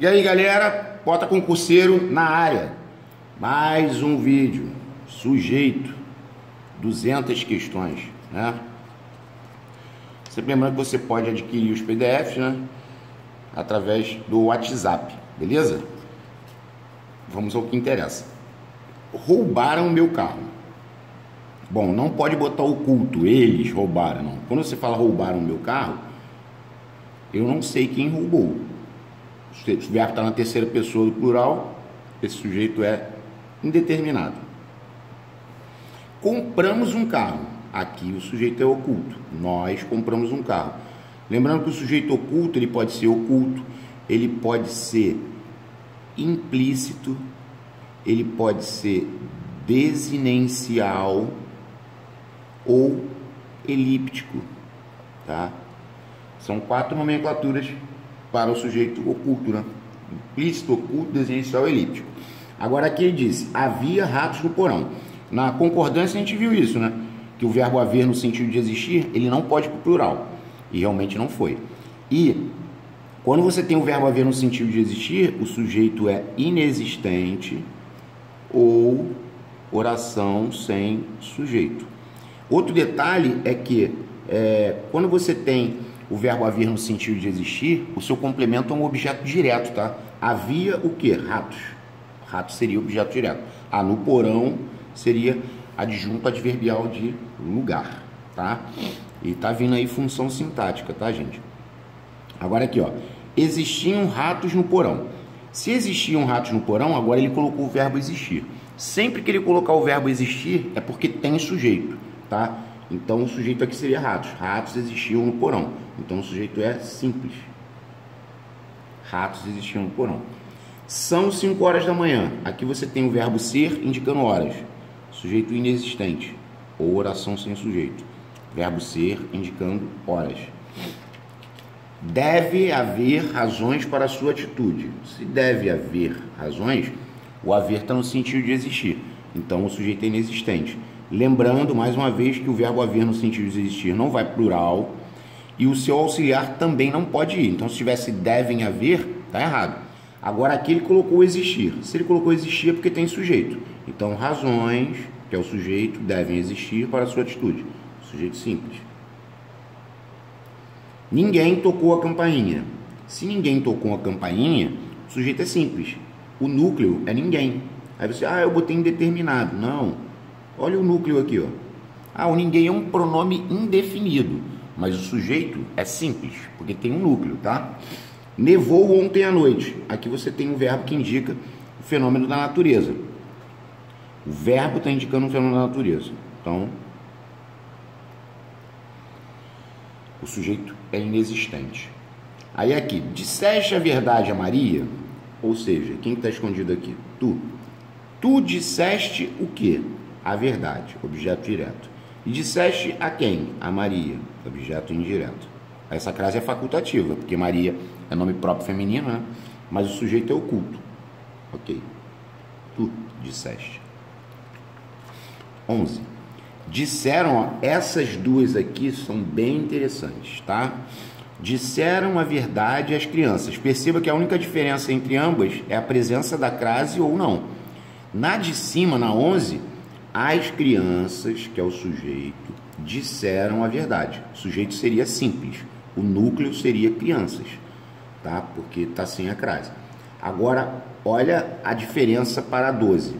E aí, galera, bota concurseiro na área. Mais um vídeo. Sujeito. 200 questões, né? Sempre lembrando que você pode adquirir os PDFs, né? Através do WhatsApp, beleza? Vamos ao que interessa. Roubaram meu carro. Bom, não pode botar oculto, eles roubaram, não. Quando você fala roubaram meu carro, eu não sei quem roubou. Se o verbo está na terceira pessoa do plural, esse sujeito é indeterminado. Compramos um carro. Aqui o sujeito é oculto. Nós compramos um carro. Lembrando que o sujeito oculto, ele pode ser oculto, ele pode ser implícito, ele pode ser desinencial ou elíptico, tá? São 4 nomenclaturas para o sujeito oculto, né? Implícito, oculto, desinencial, elíptico. Agora aqui ele disse, havia ratos no porão. Na concordância a gente viu isso, né? Que o verbo haver no sentido de existir, ele não pode ir para o plural. E realmente não foi. E quando você tem o verbo haver no sentido de existir, o sujeito é inexistente ou oração sem sujeito. Outro detalhe é que quando você tem o verbo haver no sentido de existir, o seu complemento é um objeto direto, tá? Havia o quê? Ratos. Ratos seria objeto direto. No porão seria adjunto adverbial de lugar, tá? E tá vindo aí função sintática, tá, gente? Agora aqui, ó. Existiam ratos no porão. Se existiam ratos no porão, agora ele colocou o verbo existir. Sempre que ele colocar o verbo existir, é porque tem sujeito, tá? Então o sujeito aqui seria ratos. Ratos existiam no porão. Então o sujeito é simples. Ratos existiam no porão. São 5 horas da manhã. Aqui você tem o verbo ser indicando horas. Sujeito inexistente ou oração sem sujeito. Verbo ser indicando horas. Deve haver razões para a sua atitude. Se deve haver razões, o haver está no sentido de existir. Então o sujeito é inexistente. Lembrando, mais uma vez, que o verbo haver no sentido de existir não vai plural e o seu auxiliar também não pode ir. Então se tivesse devem haver, está errado. Agora aqui ele colocou existir. Se ele colocou existir é porque tem sujeito. Então razões, que é o sujeito, devem existir para a sua atitude. Sujeito simples. Ninguém tocou a campainha. Se ninguém tocou a campainha, o sujeito é simples. O núcleo é ninguém. Aí você, eu botei indeterminado. Não. Olha o núcleo aqui, ó. O ninguém é um pronome indefinido, mas o sujeito é simples, porque tem um núcleo, tá? Nevou ontem à noite. Aqui você tem um verbo que indica o fenômeno da natureza. O verbo está indicando um fenômeno da natureza. Então, o sujeito é inexistente. Aí aqui, disseste a verdade a Maria? Ou seja, quem está escondido aqui? Tu. Tu disseste o quê? A verdade, objeto direto. E disseste a quem? A Maria, objeto indireto. Essa frase é facultativa, porque Maria é nome próprio feminino, né? Mas o sujeito é oculto. Ok. Tu disseste. 11. Disseram, essas duas aqui são bem interessantes, tá? Disseram a verdade às crianças. Perceba que a única diferença entre ambas é a presença da crase ou não. Na de cima, na 11, as crianças, que é o sujeito, disseram a verdade. O sujeito seria simples. O núcleo seria crianças, tá? Porque está sem a crase. Agora, olha a diferença para a 12.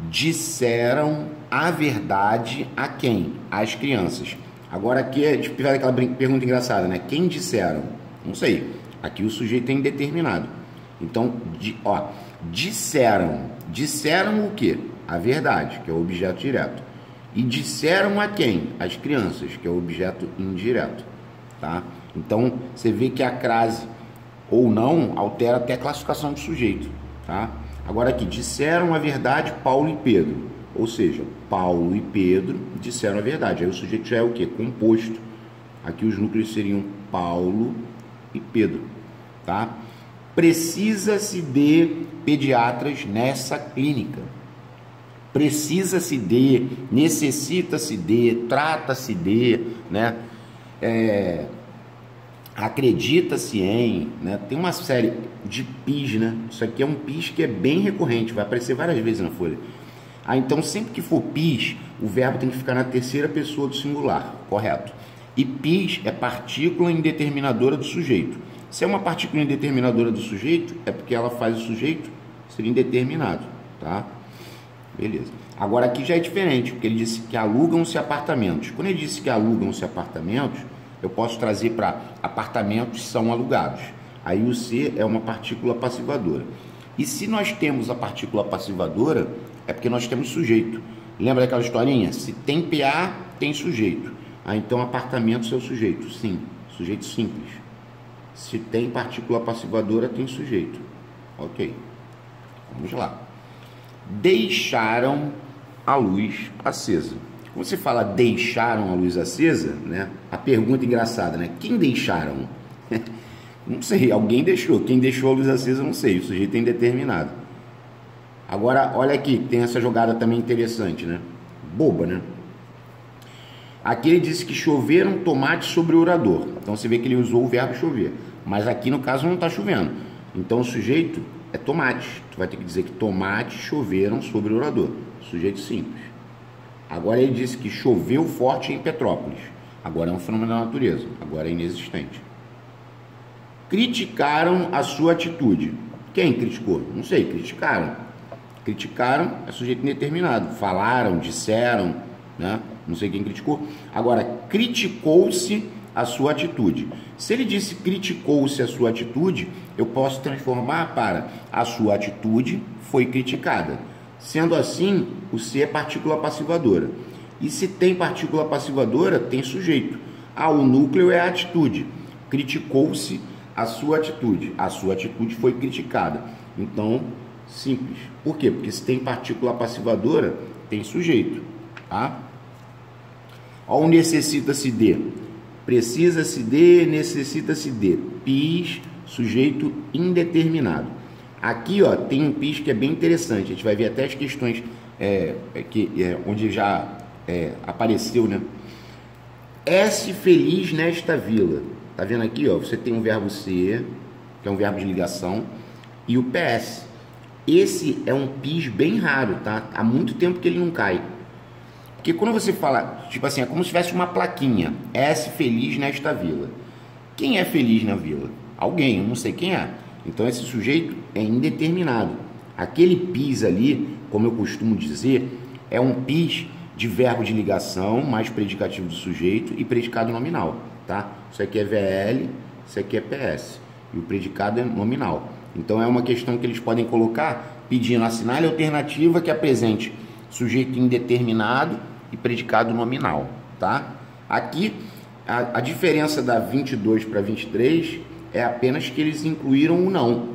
Disseram a verdade a quem? Às crianças. Agora aqui a gente faz aquela pergunta engraçada, né? Quem disseram? Não sei. Aqui o sujeito é indeterminado. Então, disseram. Disseram o quê? A verdade, que é o objeto direto. E disseram a quem? Às crianças, que é o objeto indireto, tá? Então, você vê que a crase ou não altera até a classificação do sujeito, tá? Agora aqui, disseram a verdade Paulo e Pedro. Ou seja, Paulo e Pedro disseram a verdade. Aí o sujeito já é o quê? Composto. Aqui os núcleos seriam Paulo e Pedro, tá? Precisa-se de pediatras nessa clínica. Precisa-se de, necessita-se de, trata-se de, né? acredita-se em, né? Tem uma série de PIs, né? Isso aqui é um PIs que é bem recorrente, vai aparecer várias vezes na folha. Então sempre que for PIs, o verbo tem que ficar na terceira pessoa do singular, correto? E PIs é partícula indeterminadora do sujeito. Se é uma partícula indeterminadora do sujeito, é porque ela faz o sujeito ser indeterminado, tá? Beleza. Agora aqui já é diferente, porque ele disse que alugam-se apartamentos. Quando ele disse que alugam-se apartamentos, eu posso trazer para apartamentos são alugados. Aí o ser é uma partícula passivadora. E se nós temos a partícula passivadora, é porque nós temos sujeito. Lembra daquela historinha? Se tem PA, tem sujeito. Então apartamentos é o sujeito. Sim, sujeito simples. Se tem partícula passivadora, tem sujeito. Ok. Vamos lá. Deixaram a luz acesa. Quando você fala deixaram a luz acesa, né? A pergunta engraçada, né? Quem deixaram? Não sei, alguém deixou. Quem deixou a luz acesa, não sei. O sujeito é indeterminado. Agora, olha aqui, tem essa jogada também interessante, né? Boba, né? Aqui ele disse que choveram tomates sobre o orador. Então você vê que ele usou o verbo chover. Mas aqui no caso não está chovendo. Então o sujeito é tomate. Tu vai ter que dizer que tomates choveram sobre o orador. Sujeito simples. Agora ele disse que choveu forte em Petrópolis. Agora é um fenômeno da natureza. Agora é inexistente. Criticaram a sua atitude. Quem criticou? Não sei, criticaram. Criticaram é sujeito indeterminado. Falaram, disseram, né? Não sei quem criticou. Agora, criticou-se a sua atitude. Se ele disse criticou-se a sua atitude, eu posso transformar para a sua atitude foi criticada. Sendo assim, o se é partícula passivadora. E se tem partícula passivadora, tem sujeito. O núcleo é a atitude. Criticou-se a sua atitude. A sua atitude foi criticada. Então, simples. Por quê? Porque se tem partícula passivadora, tem sujeito. Tá? O necessita-se de. Precisa-se de, necessita-se de. PIs, sujeito indeterminado. Aqui, ó, tem um PIs que é bem interessante. A gente vai ver até as questões onde já apareceu, né? É-se feliz nesta vila. Tá vendo aqui, ó? Você tem um verbo ser, que é um verbo de ligação, e o PS. Esse é um PIs bem raro, tá? Há muito tempo que ele não cai. Porque quando você fala, tipo assim, é como se tivesse uma plaquinha. É-se feliz nesta vila. Quem é feliz na vila? Alguém, eu não sei quem é. Então esse sujeito é indeterminado. Aquele PIs ali, como eu costumo dizer, é um PIs de verbo de ligação, mais predicativo do sujeito e predicado nominal, tá? Isso aqui é VL, isso aqui é PS. E o predicado é nominal. Então é uma questão que eles podem colocar pedindo assinale a alternativa que apresente sujeito indeterminado e predicado nominal, tá? Aqui a diferença da 22 para 23 é apenas que eles incluíram o não.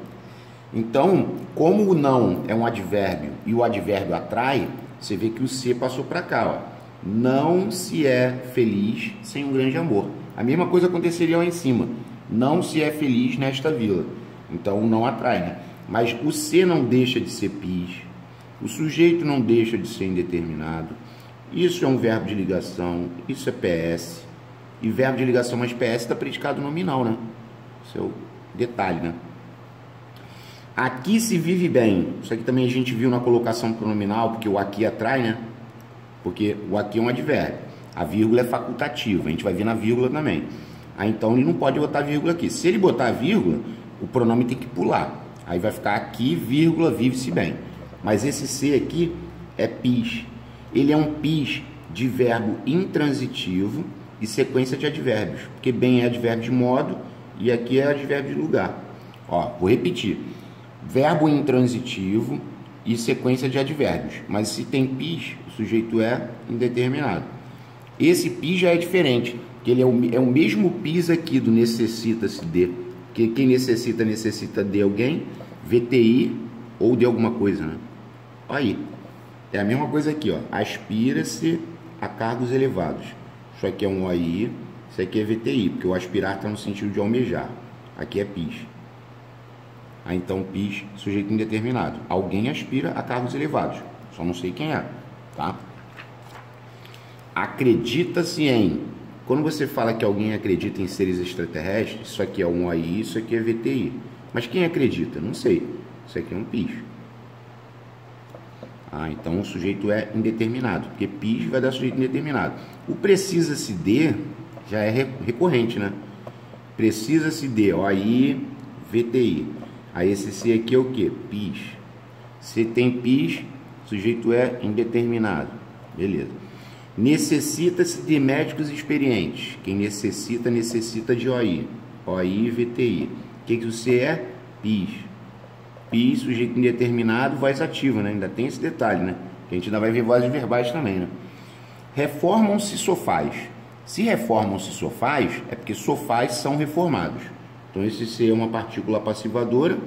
Então, como o não é um advérbio e o advérbio atrai, você vê que o se passou para cá, ó. Não se é feliz sem um grande amor. A mesma coisa aconteceria lá em cima. Não se é feliz nesta vila. Então, o não atrai, né? Mas o se não deixa de ser PIs. O sujeito não deixa de ser indeterminado. Isso é um verbo de ligação. Isso é PS. E verbo de ligação mais PS está predicado nominal, né? Esse é o detalhe, né? Aqui se vive bem. Isso aqui também a gente viu na colocação pronominal, porque o aqui atrai, né? Porque o aqui é um advérbio. A vírgula é facultativa. A gente vai ver na vírgula também. Então ele não pode botar vírgula aqui. Se ele botar vírgula, o pronome tem que pular. Aí vai ficar aqui, vírgula, vive-se bem. Mas esse se aqui é PIs. Ele é um PIs de verbo intransitivo e sequência de advérbios. Porque bem é advérbio de modo e aqui é advérbio de lugar. Ó, vou repetir. Verbo intransitivo e sequência de advérbios. Mas se tem PIs, o sujeito é indeterminado. Esse PIs já é diferente, que ele é o mesmo PIs aqui do necessita-se de. Que quem necessita de alguém, VTI ou de alguma coisa, né? Aí, é a mesma coisa aqui, ó. Aspira-se a cargos elevados. Isso aqui é um OI, isso aqui é VTI, porque o aspirar está no sentido de almejar. Aqui é PIs. Aí então PIs, sujeito indeterminado. Alguém aspira a cargos elevados. Só não sei quem é, tá? Acredita-se em. quando você fala que alguém acredita em seres extraterrestres, isso aqui é um OI, isso aqui é VTI. Mas quem acredita? Não sei. Isso aqui é um PIS. Então o sujeito é indeterminado, porque PIS vai dar sujeito indeterminado. O precisa-se de já é recorrente, né? Precisa-se de OI, VTI. Aí esse C aqui é o que? PIS. Se tem PIS, o sujeito é indeterminado. Beleza. Necessita-se de médicos experientes. Quem necessita, necessita de OI. OI e VTI. O que o C é? PIS. PIS, sujeito indeterminado, voz ativa, né? Ainda tem esse detalhe, né? Que a gente ainda vai ver vozes verbais também, né? Reformam-se sofás. Se reformam-se sofás, é porque sofás são reformados. Então esse C é uma partícula passivadora.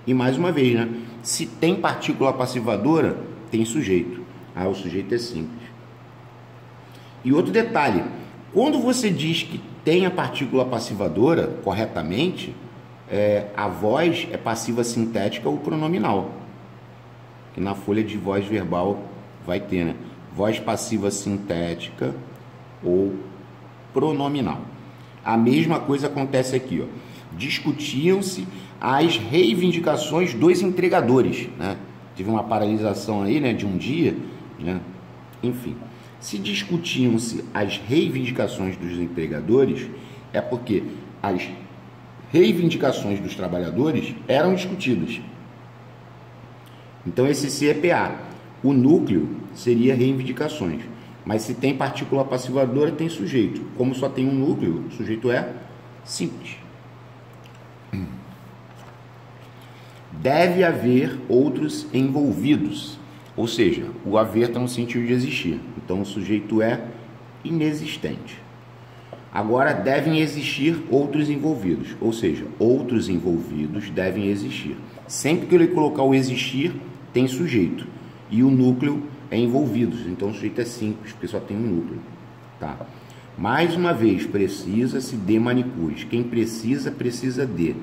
E mais uma vez, né? Se tem partícula passivadora, tem sujeito. O sujeito é simples. E outro detalhe, quando você diz que tem a partícula passivadora corretamente, a voz é passiva sintética ou pronominal. Que na folha de voz verbal vai ter, né? Voz passiva sintética ou pronominal. A mesma coisa acontece aqui, ó. Discutiam-se as reivindicações dos entregadores, né? Tive uma paralisação aí, né, de um dia, né? Enfim, se discutiam-se as reivindicações dos empregadores, é porque as reivindicações dos trabalhadores eram discutidas. Então esse C é PA. O núcleo seria reivindicações. Mas se tem partícula passivadora, tem sujeito. Como só tem um núcleo, o sujeito é simples. Deve haver outros envolvidos. Ou seja, o haver está no sentido de existir. Então o sujeito é inexistente. Agora, devem existir outros envolvidos. Ou seja, outros envolvidos devem existir. Sempre que ele colocar o existir, tem sujeito. E o núcleo é envolvidos. Então o sujeito é simples, porque só tem um núcleo. Tá? Mais uma vez, precisa-se de manicures. Quem precisa, precisa de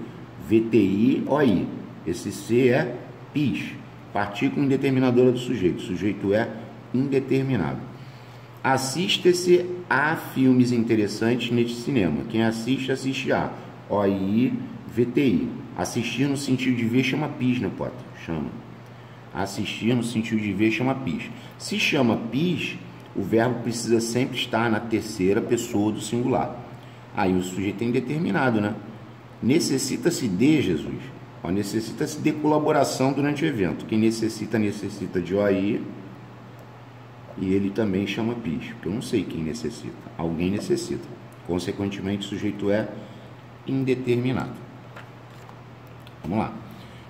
VTI, OI. Esse C é PIS. Partícula indeterminadora do sujeito. O sujeito é indeterminado. Assista-se a filmes interessantes neste cinema. Quem assiste, assiste a OI, VTI. Assistir no sentido de ver chama PIS, né, Potter? Chama. Assistir no sentido de ver chama PIS. Se chama PIS, o verbo precisa sempre estar na terceira pessoa do singular. Aí o sujeito é indeterminado, né? Necessita-se de Jesus. Necessita-se de colaboração durante o evento. Quem necessita, necessita de OI. E ele também chama PIS, porque eu não sei quem necessita. Alguém necessita. Consequentemente, o sujeito é indeterminado. Vamos lá.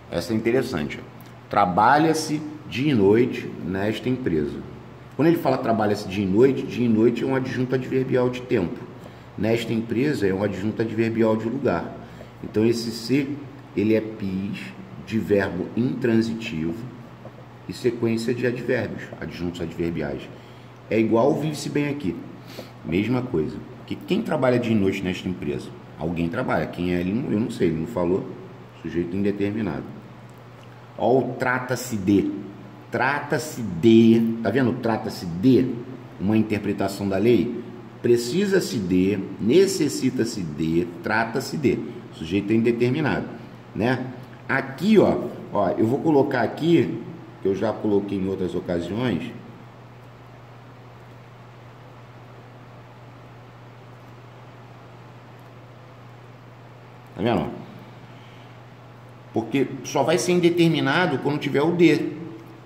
Essa é interessante. Trabalha-se dia e noite nesta empresa. Quando ele fala trabalha-se dia e noite é um adjunto adverbial de tempo. Nesta empresa é um adjunto adverbial de lugar. Então esse C, ele é PIS de verbo intransitivo e sequência de advérbios, adjuntos adverbiais. É igual vive-se bem aqui. Mesma coisa. Que quem trabalha dia e noite nesta empresa? Alguém trabalha. Quem é ele? Eu não sei, ele não falou. Sujeito indeterminado. Ó, o trata-se de. Trata-se de. Tá vendo? Trata-se de uma interpretação da lei. Precisa-se de, necessita-se de, trata-se de. O sujeito é indeterminado, né? Aqui, ó, eu vou colocar aqui, que eu já coloquei em outras ocasiões. Tá vendo? Porque só vai ser indeterminado quando tiver o de,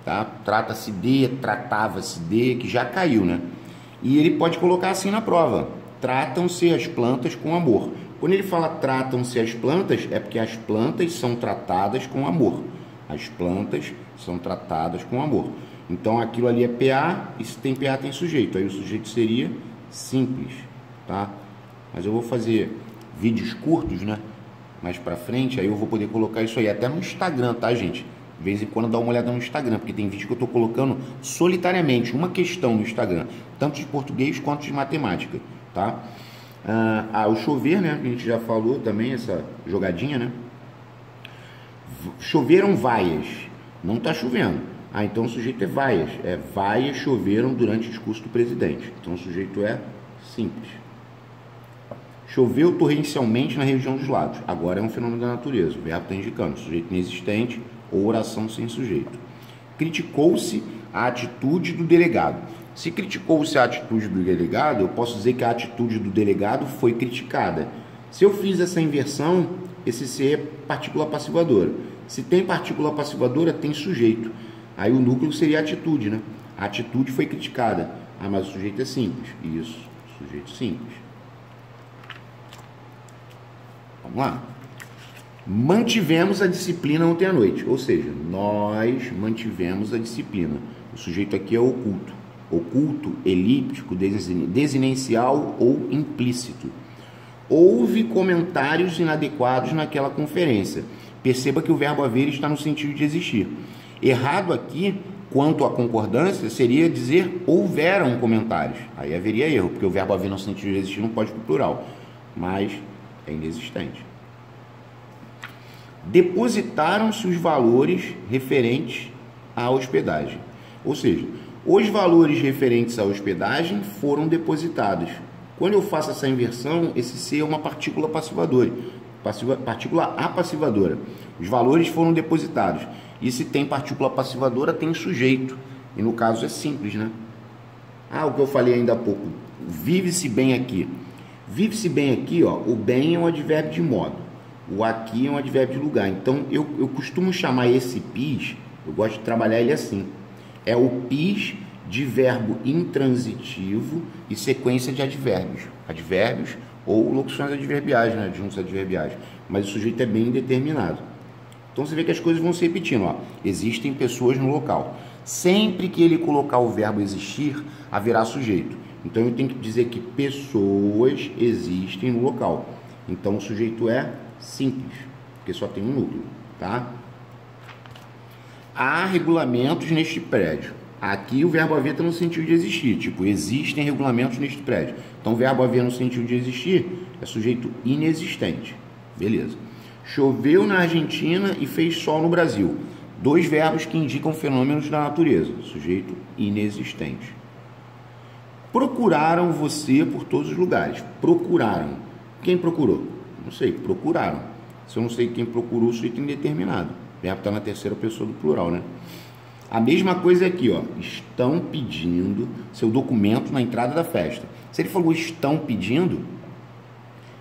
tá? Trata-se de, tratava-se de, que já caiu, né? E ele pode colocar assim na prova: tratam-se as plantas com amor. Quando ele fala tratam-se as plantas, é porque as plantas são tratadas com amor. As plantas são tratadas com amor. Então aquilo ali é PA, e se tem PA tem sujeito. Aí o sujeito seria simples, tá? Mas eu vou fazer vídeos curtos, né? Mais pra frente, aí eu vou poder colocar isso aí até no Instagram, tá, gente? De vez em quando dá uma olhada no Instagram, porque tem vídeo que eu tô colocando solitariamente, uma questão no Instagram, tanto de português quanto de matemática, tá? O chover, né? A gente já falou também, essa jogadinha, né? Choveram vaias. Não tá chovendo. Então o sujeito é vaias. Vaias choveram durante o discurso do presidente. Então o sujeito é simples. Choveu torrencialmente na região dos lagos. Agora é um fenômeno da natureza. O verbo está indicando sujeito inexistente ou oração sem sujeito. Criticou-se a atitude do delegado. Se criticou-se a atitude do delegado, eu posso dizer que a atitude do delegado foi criticada. Se eu fiz essa inversão, esse ser é partícula passivadora. Se tem partícula passivadora, tem sujeito. Aí o núcleo seria a atitude, né? A atitude foi criticada. Ah, mas o sujeito é simples. Isso, sujeito simples. Vamos lá. Mantivemos a disciplina ontem à noite. Ou seja, nós mantivemos a disciplina. O sujeito aqui é oculto. Oculto, elíptico, desinencial ou implícito. Houve comentários inadequados naquela conferência. Perceba que o verbo haver está no sentido de existir. Errado aqui, quanto à concordância, seria dizer houveram comentários. Aí haveria erro, porque o verbo haver no sentido de existir não pode ir para o plural. Mas é inexistente. Depositaram-se os valores referentes à hospedagem. Ou seja, os valores referentes à hospedagem foram depositados. Quando eu faço essa inversão, esse ser é uma partícula passivadora, partícula apassivadora. Os valores foram depositados. E se tem partícula passivadora, tem sujeito. E no caso é simples, né? Ah, o que eu falei ainda há pouco. Vive-se bem aqui. Vive-se bem aqui, ó. O bem é um advérbio de modo. O aqui é um advérbio de lugar. Então, eu costumo chamar esse pis, eu gosto de trabalhar ele assim. É o pis de verbo intransitivo e sequência de advérbios. Advérbios ou locuções adverbiais, né? Adjuntos adverbiais. Mas o sujeito é bem indeterminado. Então você vê que as coisas vão se repetindo. Ó. Existem pessoas no local. Sempre que ele colocar o verbo existir, haverá sujeito. Então eu tenho que dizer que pessoas existem no local. Então o sujeito é simples, porque só tem um núcleo. Tá? Há regulamentos neste prédio. Aqui o verbo haver está no sentido de existir, tipo, existem regulamentos neste prédio. Então o verbo haver no sentido de existir é sujeito inexistente. Beleza. Choveu na Argentina e fez sol no Brasil. Dois verbos que indicam fenômenos da natureza. Sujeito inexistente. Procuraram você por todos os lugares. Procuraram. Quem procurou? Não sei, procuraram. Se eu não sei quem procurou, o sujeito indeterminado. O verbo está na terceira pessoa do plural, né? A mesma coisa aqui, ó. Estão pedindo seu documento na entrada da festa. Se ele falou estão pedindo,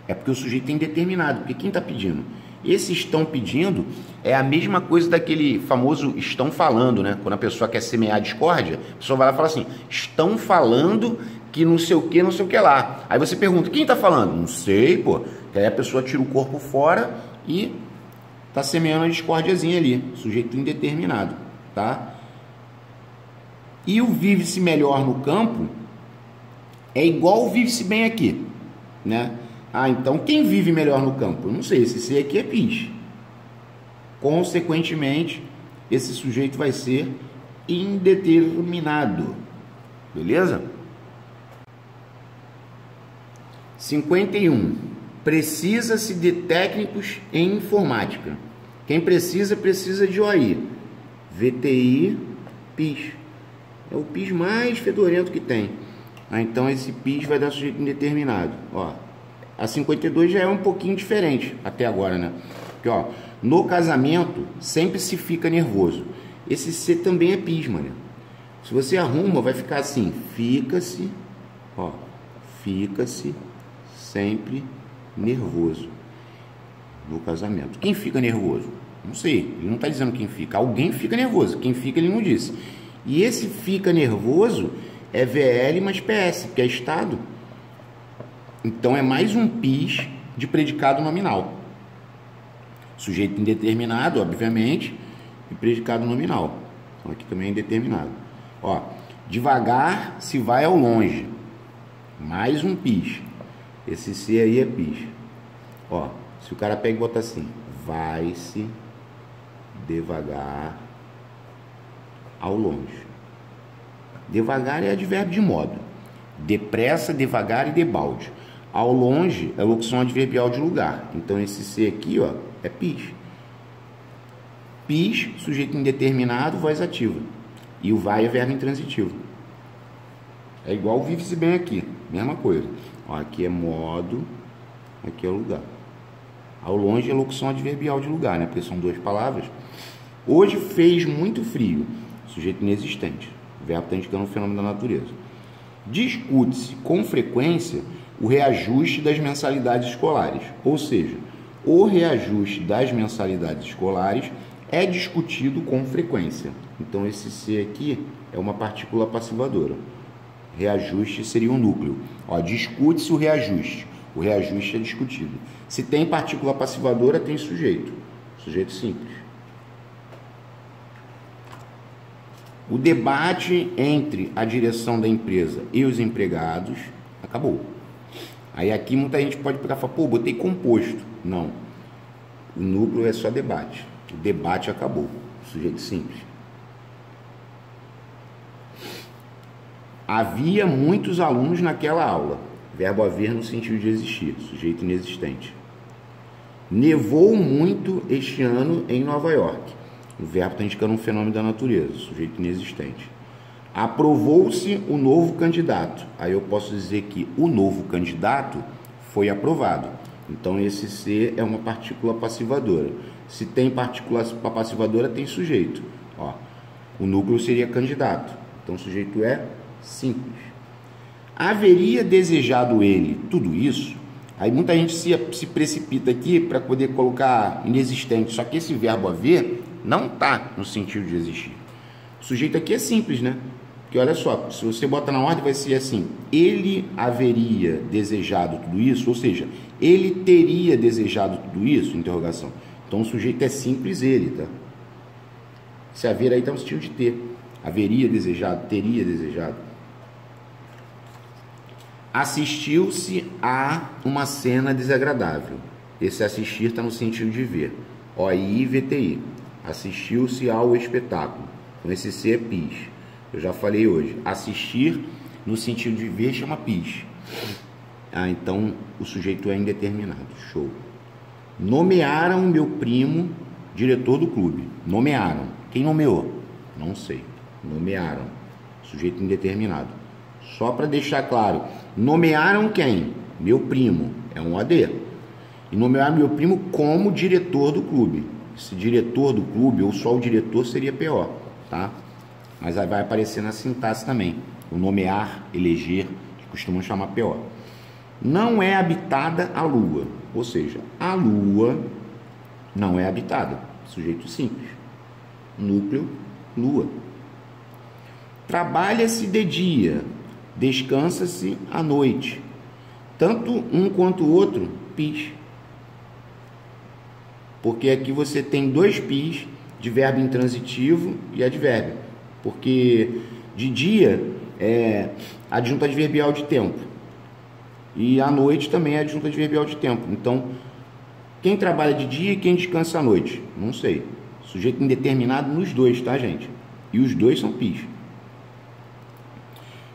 é porque o sujeito é indeterminado. Porque quem está pedindo? Esse estão pedindo é a mesma coisa daquele famoso estão falando, né? Quando a pessoa quer semear discórdia, a pessoa vai lá e fala assim, estão falando que não sei o que lá. Aí você pergunta, quem está falando? Não sei, pô. Que aí a pessoa tira o corpo fora e está semeando a discórdiazinha ali. Sujeito indeterminado, tá? E o vive-se melhor no campo é igual o vive-se bem aqui, né? Ah, então quem vive melhor no campo? Eu não sei, esse ser aqui é pis. Consequentemente, esse sujeito vai ser indeterminado. Beleza? 51. Precisa-se de técnicos em informática. Quem precisa de OI. VTI, PIS. É o PIS mais fedorento que tem. Ah, então esse PIS vai dar sujeito indeterminado. Ó. A 52 já é um pouquinho diferente até agora, né? Porque, ó, no casamento sempre se fica nervoso. Esse C também é PIS, mano. Se você arruma, vai ficar assim, fica-se, ó, fica-se sempre nervoso no casamento. Quem fica nervoso? Não sei, ele não está dizendo quem fica. Alguém fica nervoso, quem fica ele não disse. E esse fica nervoso é VL mais PS, que é estado. Então, é mais um PIS de predicado nominal. Sujeito indeterminado, obviamente, e predicado nominal. Então, aqui também é indeterminado. Ó, devagar se vai ao longe. Mais um PIS. Esse C aí é PIS. Ó, se o cara pega e bota assim, vai-se devagar ao longe. Devagar é advérbio de modo. Depressa, devagar e debalde. Ao longe é locução adverbial de lugar. Então esse C aqui, ó, é PIS. PIS, sujeito indeterminado, voz ativa. E o vai é verbo intransitivo. É igual o vive-se bem aqui, mesma coisa. Ó, aqui é modo, aqui é o lugar. Ao longe é locução adverbial de lugar, né? Porque são duas palavras. Hoje fez muito frio, sujeito inexistente. O verbo está indicando um fenômeno da natureza. Discute-se com frequência o reajuste das mensalidades escolares, ou seja, o reajuste das mensalidades escolares é discutido com frequência. Então esse C aqui é uma partícula passivadora. Reajuste seria um núcleo. Ó, discute-se o reajuste. O reajuste é discutido. Se tem partícula passivadora, tem sujeito. Sujeito simples. O debate entre a direção da empresa e os empregados acabou. Aí aqui muita gente pode pegar e falar, pô, botei composto. Não. O núcleo é só debate. O debate acabou. Sujeito simples. Havia muitos alunos naquela aula. Verbo haver no sentido de existir. Sujeito inexistente. Nevou muito este ano em Nova York. O verbo está indicando um fenômeno da natureza. Sujeito inexistente. Aprovou-se o novo candidato. Aí eu posso dizer que o novo candidato foi aprovado. Então esse C é uma partícula passivadora. Se tem partícula passivadora, tem sujeito. Ó, o núcleo seria candidato. Então o sujeito é simples. Haveria desejado ele tudo isso? Aí muita gente se precipita aqui para poder colocar inexistente. Só que esse verbo haver não está no sentido de existir. O sujeito aqui é simples, né? Porque olha só, se você bota na ordem, vai ser assim: ele haveria desejado tudo isso, ou seja, ele teria desejado tudo isso? Interrogação. Então o sujeito é simples ele, tá? Se haver aí está no sentido de ter. Haveria desejado, teria desejado. Assistiu-se a uma cena desagradável. Esse assistir está no sentido de ver. OI, VTI. Assistiu-se ao espetáculo. Então esse C é PIS. Eu já falei hoje. Assistir no sentido de ver chama PIS. Ah, então o sujeito é indeterminado. Show. Nomearam meu primo diretor do clube. Nomearam. Quem nomeou? Não sei. Nomearam. Sujeito indeterminado. Só para deixar claro. Nomearam quem? Meu primo. É um AD. E nomearam meu primo como diretor do clube. Esse diretor do clube, ou só o diretor, seria PO, tá? Mas aí vai aparecer na sintaxe também. O nomear, eleger, que costumam chamar PO. Não é habitada a Lua. Ou seja, a Lua não é habitada. Sujeito simples. Núcleo, Lua. Trabalha-se de dia, descansa-se à noite. Tanto um quanto o outro, PIS. Porque aqui você tem dois PIS de verbo intransitivo e advérbio. Porque de dia é adjunto adverbial de tempo. E à noite também é adjunto adverbial de tempo. Então, quem trabalha de dia e quem descansa à noite? Não sei. Sujeito indeterminado nos dois, tá, gente? E os dois são PIS.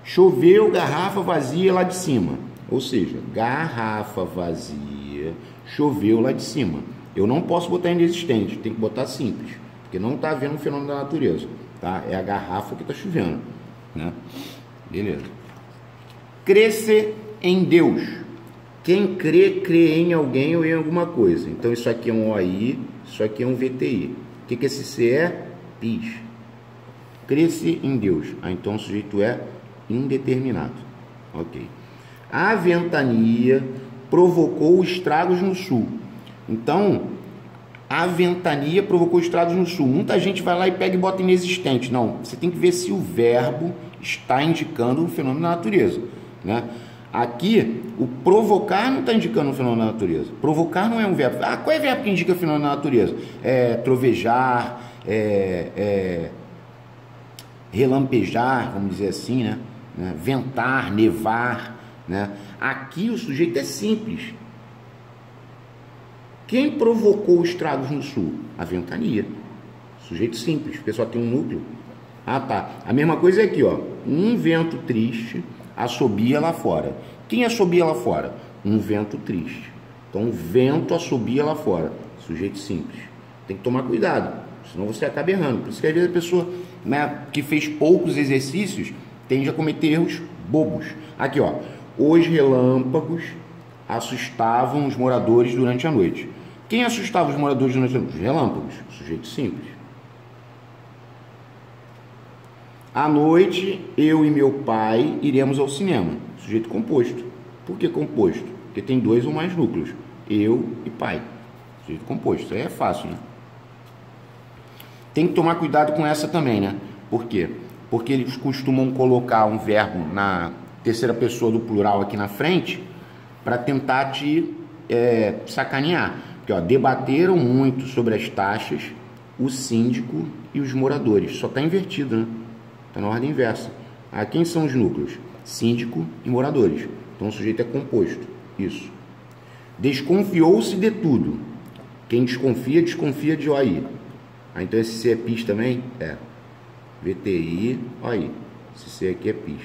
Choveu garrafa vazia lá de cima. Ou seja, garrafa vazia, choveu lá de cima. Eu não posso botar inexistente, tem que botar simples, porque não está havendo um fenômeno da natureza, tá? É a garrafa que está chovendo, né? Beleza. Crescer em Deus. Quem crê, crê em alguém ou em alguma coisa. Então isso aqui é um OI, isso aqui é um VTI. O que esse C é? PIS. Crescer em Deus. Ah, então o sujeito é indeterminado. Ok. A ventania provocou estragos no sul. Então, a ventania provocou estragos no sul. Muita gente vai lá e pega e bota inexistente. Não, você tem que ver se o verbo está indicando um fenômeno da natureza, né? Aqui, o provocar não está indicando um fenômeno da natureza. Provocar não é um verbo. Ah, qual é o verbo que indica fenômeno da natureza? É trovejar, relampejar, vamos dizer assim, né? Ventar, nevar, né? Aqui o sujeito é simples. Quem provocou estragos no sul? A ventania. Sujeito simples, porque só tem um núcleo. Ah, tá. A mesma coisa é aqui, ó. Um vento triste assobia lá fora. Quem assobia lá fora? Um vento triste. Então, o vento assobia lá fora. Sujeito simples. Tem que tomar cuidado, senão você acaba errando. Por isso que às vezes a pessoa, né, que fez poucos exercícios tende a cometer erros bobos. Aqui, ó. Os relâmpagos assustavam os moradores durante a noite. Quem assustava os moradores durante a noite? Os relâmpagos, sujeito simples. À noite, eu e meu pai iremos ao cinema, sujeito composto. Por que composto? Porque tem 2 ou mais núcleos, eu e pai, sujeito composto. Isso aí é fácil, né? Tem que tomar cuidado com essa também, né? Por quê? Porque eles costumam colocar um verbo na terceira pessoa do plural aqui na frente para tentar te sacanear. Porque, ó, debateram muito sobre as taxas o síndico e os moradores. Só está invertido, né? Está na ordem inversa. Ah, quem são os núcleos? Síndico e moradores. Então o sujeito é composto. Isso. Desconfiou-se de tudo. Quem desconfia, desconfia de OI. Ah, então esse C é PIS também? É. VTI, OI. Esse C aqui é PIS.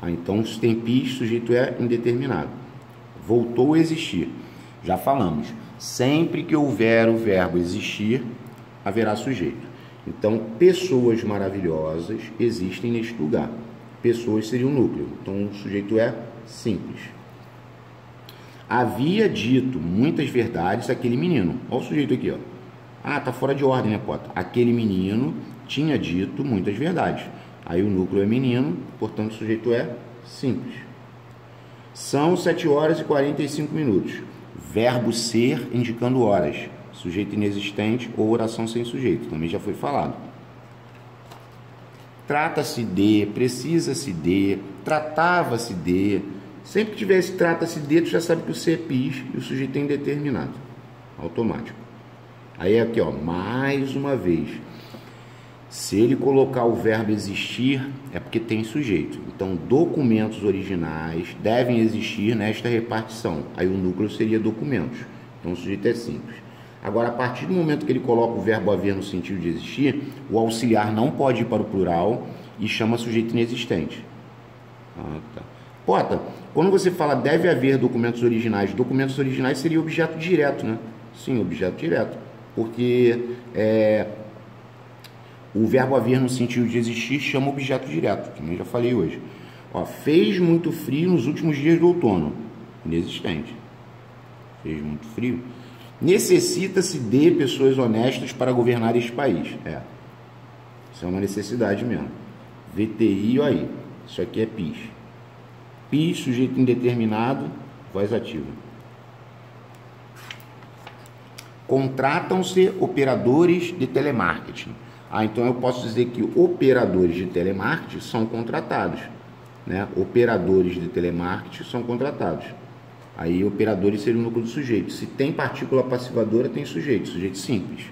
Ah, então se tem PIS, o sujeito é indeterminado. Voltou a existir. Já falamos. Sempre que houver o verbo existir, haverá sujeito. Então, pessoas maravilhosas existem neste lugar. Pessoas seria o núcleo. Então, o sujeito é simples. Havia dito muitas verdades àquele menino. Olha o sujeito aqui, ó. Ah, tá fora de ordem, né, Pota? Aquele menino tinha dito muitas verdades. Aí o núcleo é menino, portanto, o sujeito é simples. São 7h45. Verbo ser indicando horas. Sujeito inexistente ou oração sem sujeito. Também já foi falado. Trata-se de, precisa-se de, tratava-se de. Sempre que tivesse trata-se de, tu já sabe que o C é PIS e o sujeito é indeterminado. Automático. Aí aqui, ó, mais uma vez. Se ele colocar o verbo existir, é porque tem sujeito. Então, documentos originais devem existir nesta repartição. Aí o núcleo seria documentos. Então, o sujeito é simples. Agora, a partir do momento que ele coloca o verbo haver no sentido de existir, o auxiliar não pode ir para o plural e chama sujeito inexistente. Ah, tá. Pota, quando você fala deve haver documentos originais seria objeto direto, né? Sim, objeto direto. Porque o verbo haver no sentido de existir chama objeto direto, que eu já falei hoje. Ó, fez muito frio nos últimos dias do outono. Inexistente. Fez muito frio. Necessita-se de pessoas honestas para governar este país. Isso é uma necessidade mesmo. VTI, olha aí. Isso aqui é PIS. PIS, sujeito indeterminado, voz ativa. Contratam-se operadores de telemarketing. Então eu posso dizer que operadores de telemarketing são contratados, né? Operadores de telemarketing são contratados. Aí operadores seria o núcleo do sujeito. Se tem partícula passivadora, tem sujeito simples.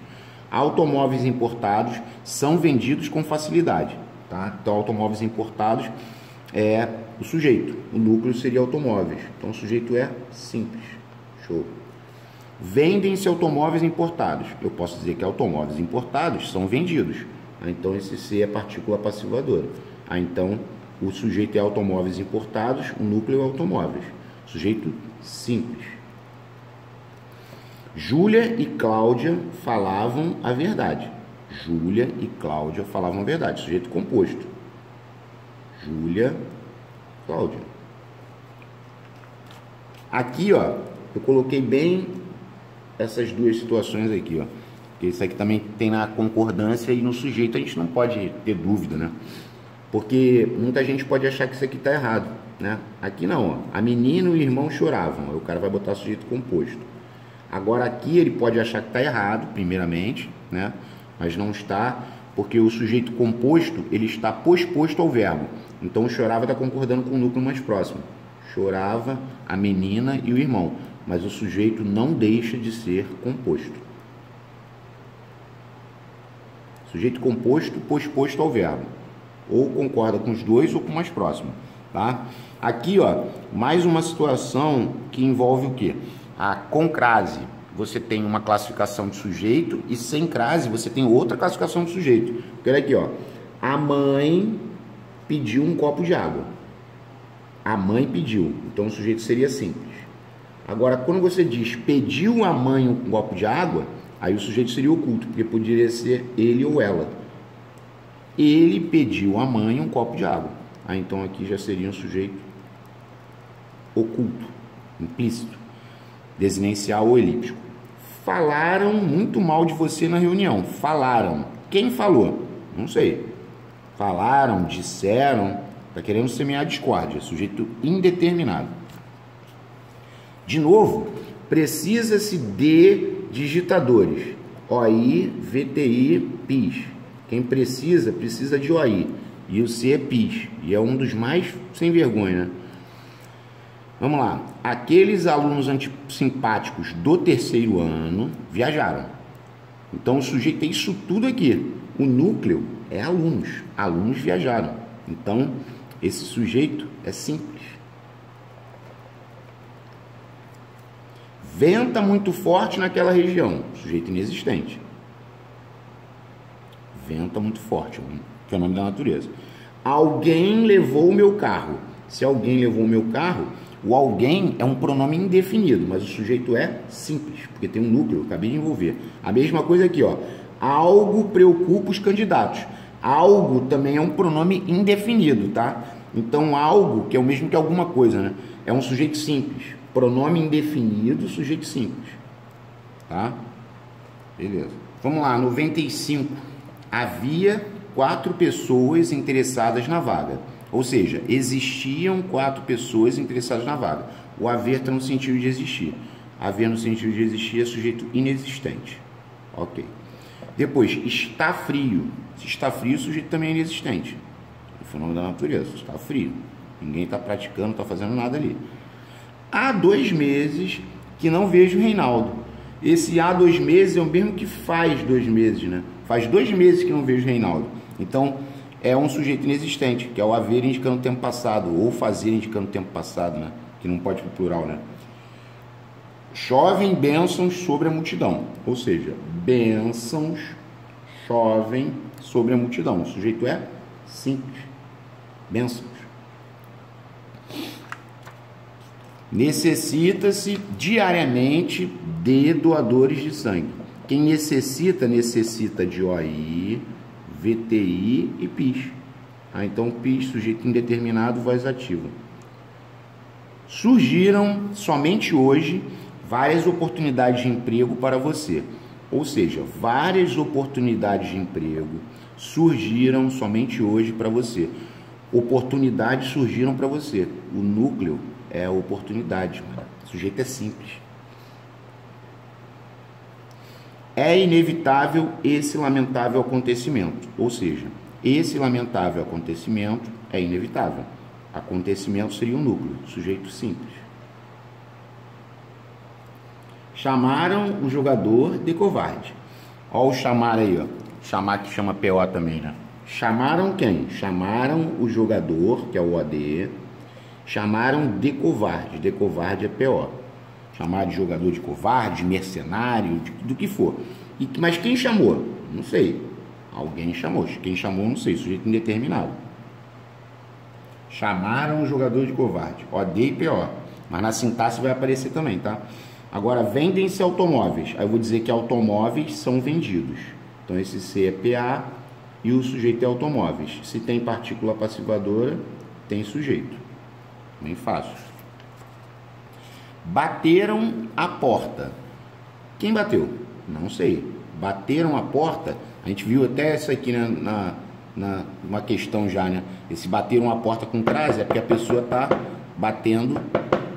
Automóveis importados são vendidos com facilidade, tá? Então automóveis importados é o sujeito. O núcleo seria automóveis. Então o sujeito é simples. Show. Vendem-se automóveis importados. Eu posso dizer que automóveis importados são vendidos. Então esse C é partícula passivadora. Então o sujeito é automóveis importados, o núcleo é automóveis. Sujeito simples. Júlia e Cláudia falavam a verdade. Júlia e Cláudia falavam a verdade. Sujeito composto. Júlia, Cláudia. Aqui, ó, eu coloquei bem essas duas situações aqui, ó. Porque isso aqui também tem na concordância e no sujeito a gente não pode ter dúvida, né? Porque muita gente pode achar que isso aqui está errado, né? Aqui não, ó. A menina e o irmão choravam. Aí o cara vai botar sujeito composto. Agora aqui ele pode achar que está errado, primeiramente, né? Mas não está, porque o sujeito composto ele está posposto ao verbo. Então o chorava está concordando com o núcleo mais próximo. Chorava a menina e o irmão. Mas o sujeito não deixa de ser composto. Sujeito composto, posposto ao verbo. Ou concorda com os dois ou com o mais próximo, tá? Aqui, ó, mais uma situação que envolve o quê? A concrase. Você tem uma classificação de sujeito e sem crase você tem outra classificação de sujeito. Olha aqui, ó. A mãe pediu um copo de água. A mãe pediu. Então o sujeito seria simples. Agora, quando você diz pediu a mãe um copo de água, aí o sujeito seria oculto, porque poderia ser ele ou ela. Ele pediu à mãe um copo de água. Aí então aqui já seria um sujeito oculto. implícito, desinencial ou elíptico. Falaram muito mal de você na reunião. Falaram. Quem falou? Não sei. Falaram, disseram, está querendo semear discórdia, sujeito indeterminado. De novo, precisa-se de digitadores. OI, VTI, PIS. Quem precisa de OI. E o C é PIS. E é um dos mais sem vergonha, né? Vamos lá. Aqueles alunos antisimpáticos do terceiro ano viajaram. Então o sujeito tem isso tudo aqui. O núcleo é alunos. Alunos viajaram. Então esse sujeito é simples. Venta muito forte naquela região. Sujeito inexistente. Venta muito forte. Fenômeno da natureza. Alguém levou o meu carro. Se alguém levou o meu carro, o alguém é um pronome indefinido, mas o sujeito é simples, porque tem um núcleo, eu acabei de envolver. A mesma coisa aqui, ó. Algo preocupa os candidatos. Algo também é um pronome indefinido, tá? Então, algo, que é o mesmo que alguma coisa, né? É um sujeito simples. Pronome indefinido, sujeito simples. Tá? Beleza. Vamos lá, 95. Havia 4 pessoas interessadas na vaga. Ou seja, existiam 4 pessoas interessadas na vaga. O haver está no sentido de existir. Haver no sentido de existir é sujeito inexistente. Ok. Depois, está frio. Se está frio, o sujeito também é inexistente. É o fenômeno da natureza. Está frio. Ninguém está praticando, está fazendo nada ali. Há 2 meses que não vejo o Reinaldo. Esse há 2 meses é o mesmo que faz 2 meses, né? Faz 2 meses que não vejo o Reinaldo. Então, é um sujeito inexistente, que é o haver indicando o tempo passado, ou fazer indicando o tempo passado, né? Que não pode ir pro plural, né? Chovem bênçãos sobre a multidão. Ou seja, bênçãos chovem sobre a multidão. O sujeito é simples. Bênçãos. Necessita-se diariamente de doadores de sangue. Quem necessita de OI, VTI e PIS. Então, PIS, sujeito indeterminado, voz ativa. Surgiram somente hoje várias oportunidades de emprego para você. Ou seja, várias oportunidades de emprego surgiram somente hoje para você. Oportunidades surgiram para você. O núcleo é oportunidade. O sujeito é simples. É inevitável esse lamentável acontecimento. Ou seja, esse lamentável acontecimento é inevitável. Acontecimento seria um núcleo, sujeito simples. Chamaram o jogador de covarde. Olha o chamar aí, ó. Chamar que chama PO também, né? Chamaram quem? Chamaram o jogador, que é o OD. Chamaram de covarde. De covarde é PO. Chamar de jogador de covarde, mercenário, do que for. Mas quem chamou? Não sei. Alguém chamou. Quem chamou, não sei. Sujeito indeterminado. Chamaram o jogador de covarde. OD e PO. Mas na sintaxe vai aparecer também, tá? Agora, vendem-se automóveis. Aí eu vou dizer que automóveis são vendidos. Então, esse C é PA e o sujeito é automóveis. Se tem partícula passivadora, tem sujeito. Bem fácil. Bateram a porta. Quem bateu? Não sei. Bateram a porta. A gente viu até isso aqui uma questão já, né? Esse bateram a porta com crase é porque a pessoa está batendo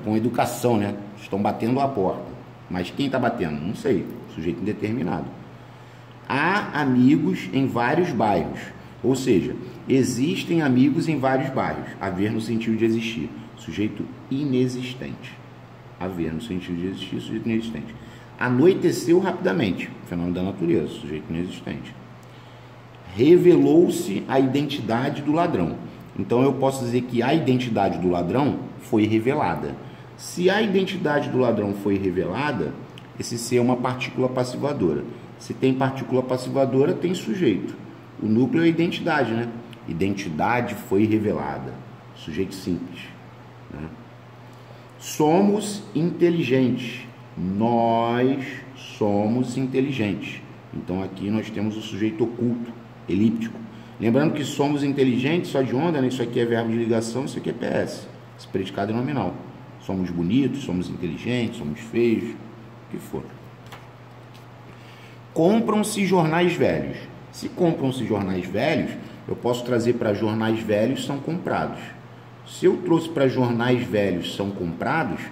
com educação, né? Estão batendo a porta. Mas quem está batendo? Não sei. Sujeito indeterminado. Há amigos em vários bairros. Ou seja, existem amigos em vários bairros. Haver no sentido de existir. Sujeito inexistente. Haver no sentido de existir, sujeito inexistente. Anoiteceu rapidamente. Fenômeno da natureza. Sujeito inexistente. Revelou-se a identidade do ladrão. Então eu posso dizer que a identidade do ladrão foi revelada. Se a identidade do ladrão foi revelada, esse C é uma partícula passivadora. Se tem partícula passivadora, tem sujeito. O núcleo é a identidade, né? Identidade foi revelada. Sujeito simples. Né? Somos inteligentes. Nós somos inteligentes. Então aqui nós temos o sujeito oculto, elíptico. Lembrando que somos inteligentes, só de onda, né? Isso aqui é verbo de ligação, isso aqui é PS. Esse predicado é nominal. Somos bonitos, somos inteligentes, somos feios, o que for. Compram-se jornais velhos. Se compram-se jornais velhos, eu posso trazer para jornais velhos são comprados. Se eu trouxe para jornais velhos são comprados,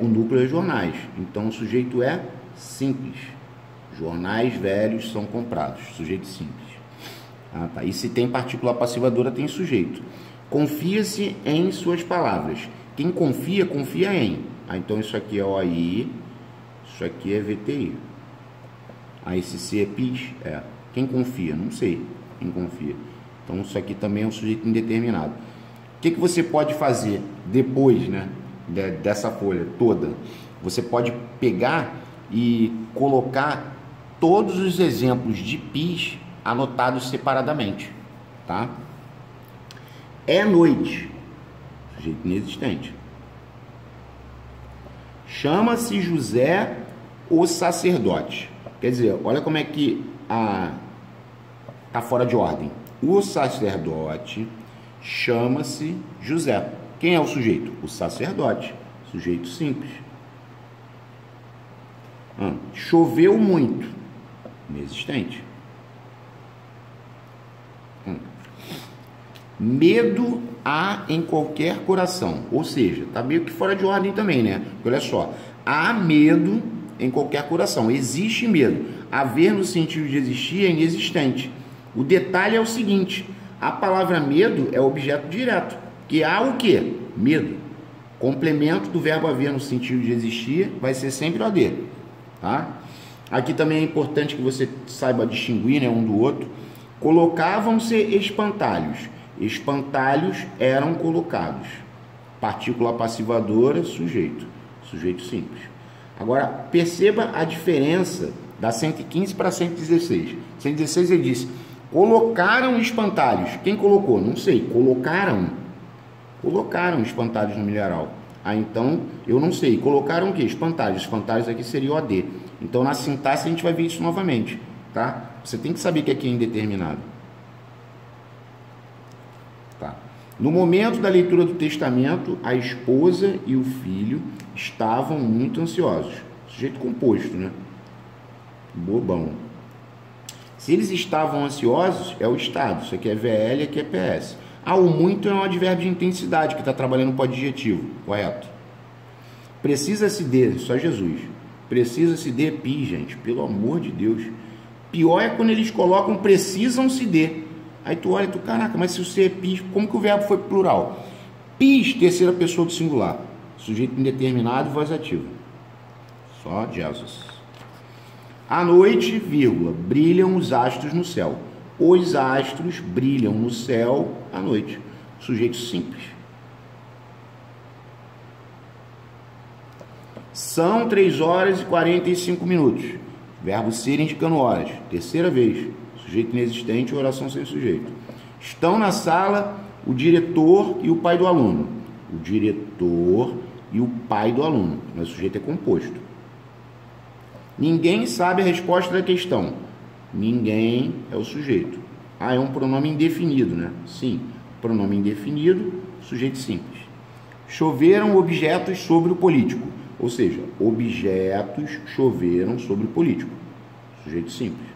o núcleo é jornais. Então o sujeito é simples. Jornais velhos são comprados. Sujeito simples. Tá. E se tem partícula passivadora, tem sujeito. Confia-se em suas palavras. Quem confia, confia em. Então isso aqui é OI, isso aqui é VTI. Esse C é PIS? Quem confia? Não sei quem confia. Então isso aqui também é um sujeito indeterminado. O que você pode fazer depois, né, dessa folha toda? Você pode pegar e colocar todos os exemplos de PIS anotados separadamente, tá? É noite, sujeito inexistente. Chama-se José o sacerdote. Quer dizer, olha como é que tá fora de ordem. O sacerdote chama-se José. Quem é o sujeito? O sacerdote. Sujeito simples. Choveu muito. Inexistente. Medo há em qualquer coração. Ou seja, tá meio que fora de ordem também, né? Porque olha só. Há medo em qualquer coração. Existe medo. Haver no sentido de existir é inexistente. O detalhe é o seguinte. A palavra medo é objeto direto. Que há o quê? Medo. Complemento do verbo haver no sentido de existir vai ser sempre OD. Tá? Aqui também é importante que você saiba distinguir, né, um do outro. Colocavam-se espantalhos. Espantalhos eram colocados. Partícula passivadora, sujeito. Sujeito simples. Agora, perceba a diferença da 115 para 116. 116 ele disse, colocaram espantalhos. Quem colocou? Não sei. Colocaram. Colocaram espantalhos no milharal. Então, eu não sei. Colocaram o quê? Espantalhos. Espantalhos aqui seria OD. Então, na sintaxe, a gente vai ver isso novamente. Tá? Você tem que saber que aqui é indeterminado. Tá. No momento da leitura do testamento, a esposa e o filho estavam muito ansiosos. Sujeito composto, né? Bobão. Se eles estavam ansiosos, é o estado. Isso aqui é VL, aqui é PS. O muito é um advérbio de intensidade que está trabalhando com o adjetivo. Correto. Precisa-se de, só Jesus. Precisa-se de pi, gente. Pelo amor de Deus. Pior é quando eles colocam precisam-se de. Aí tu olha e tu, caraca, mas se o C é pis, como que o verbo foi plural? Pis, terceira pessoa do singular. Sujeito indeterminado, voz ativa. Só Jesus. À noite, vírgula, brilham os astros no céu. Os astros brilham no céu à noite. Sujeito simples. São 3 horas e 45 minutos. Verbo ser indicando horas. Terceira vez. Sujeito inexistente, oração sem sujeito. Estão na sala o diretor e o pai do aluno. O diretor e o pai do aluno. Mas o sujeito é composto. Ninguém sabe a resposta da questão. Ninguém é o sujeito. É um pronome indefinido, né? Sim. Pronome indefinido, sujeito simples. Choveram objetos sobre o político. Ou seja, objetos choveram sobre o político. Sujeito simples.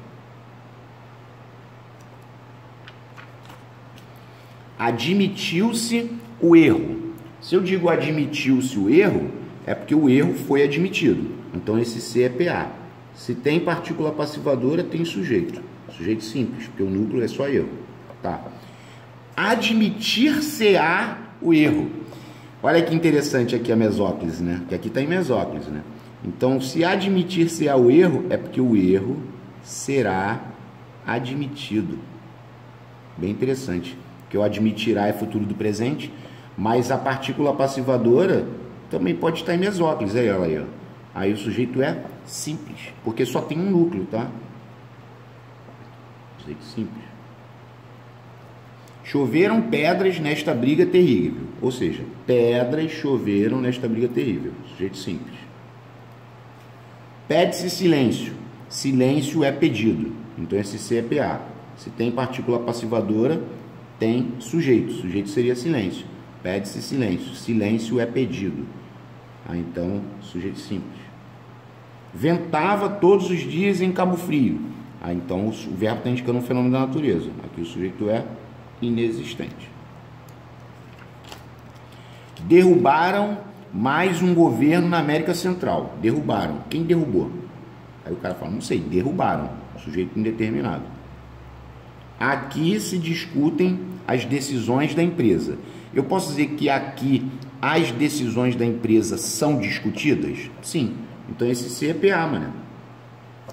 Admitiu-se o erro. Se eu digo admitiu-se o erro, é porque o erro foi admitido. Então esse C é PA. Se tem partícula passivadora, tem sujeito. Sujeito simples, porque o núcleo é só erro. Tá. Admitir-se-á o erro. Olha que interessante aqui a mesóclise, né? Que aqui está em mesóclise, né? Então, se admitir-se-á o erro, é porque o erro será admitido. Bem interessante. Que o admitirá é futuro do presente, mas a partícula passivadora também pode estar em mesóclise. Aí, ela aí, ó. Aí o sujeito é simples, porque só tem um núcleo, tá? Sujeito simples. Choveram pedras nesta briga terrível. Ou seja, pedras choveram nesta briga terrível. Sujeito simples. Pede-se silêncio. Silêncio é pedido. Então esse C é PA. Se tem partícula passivadora, tem sujeito. Sujeito seria silêncio. Pede-se silêncio. Silêncio é pedido. Então, sujeito simples. Ventava todos os dias em Cabo Frio. Então, o verbo está indicando um fenômeno da natureza. Aqui o sujeito é inexistente. Derrubaram mais um governo na América Central. Derrubaram. Quem derrubou? Aí o cara fala, não sei, derrubaram. Sujeito indeterminado. Aqui se discutem as decisões da empresa. Eu posso dizer que aqui as decisões da empresa são discutidas? Sim. Então esse C é PA, mano.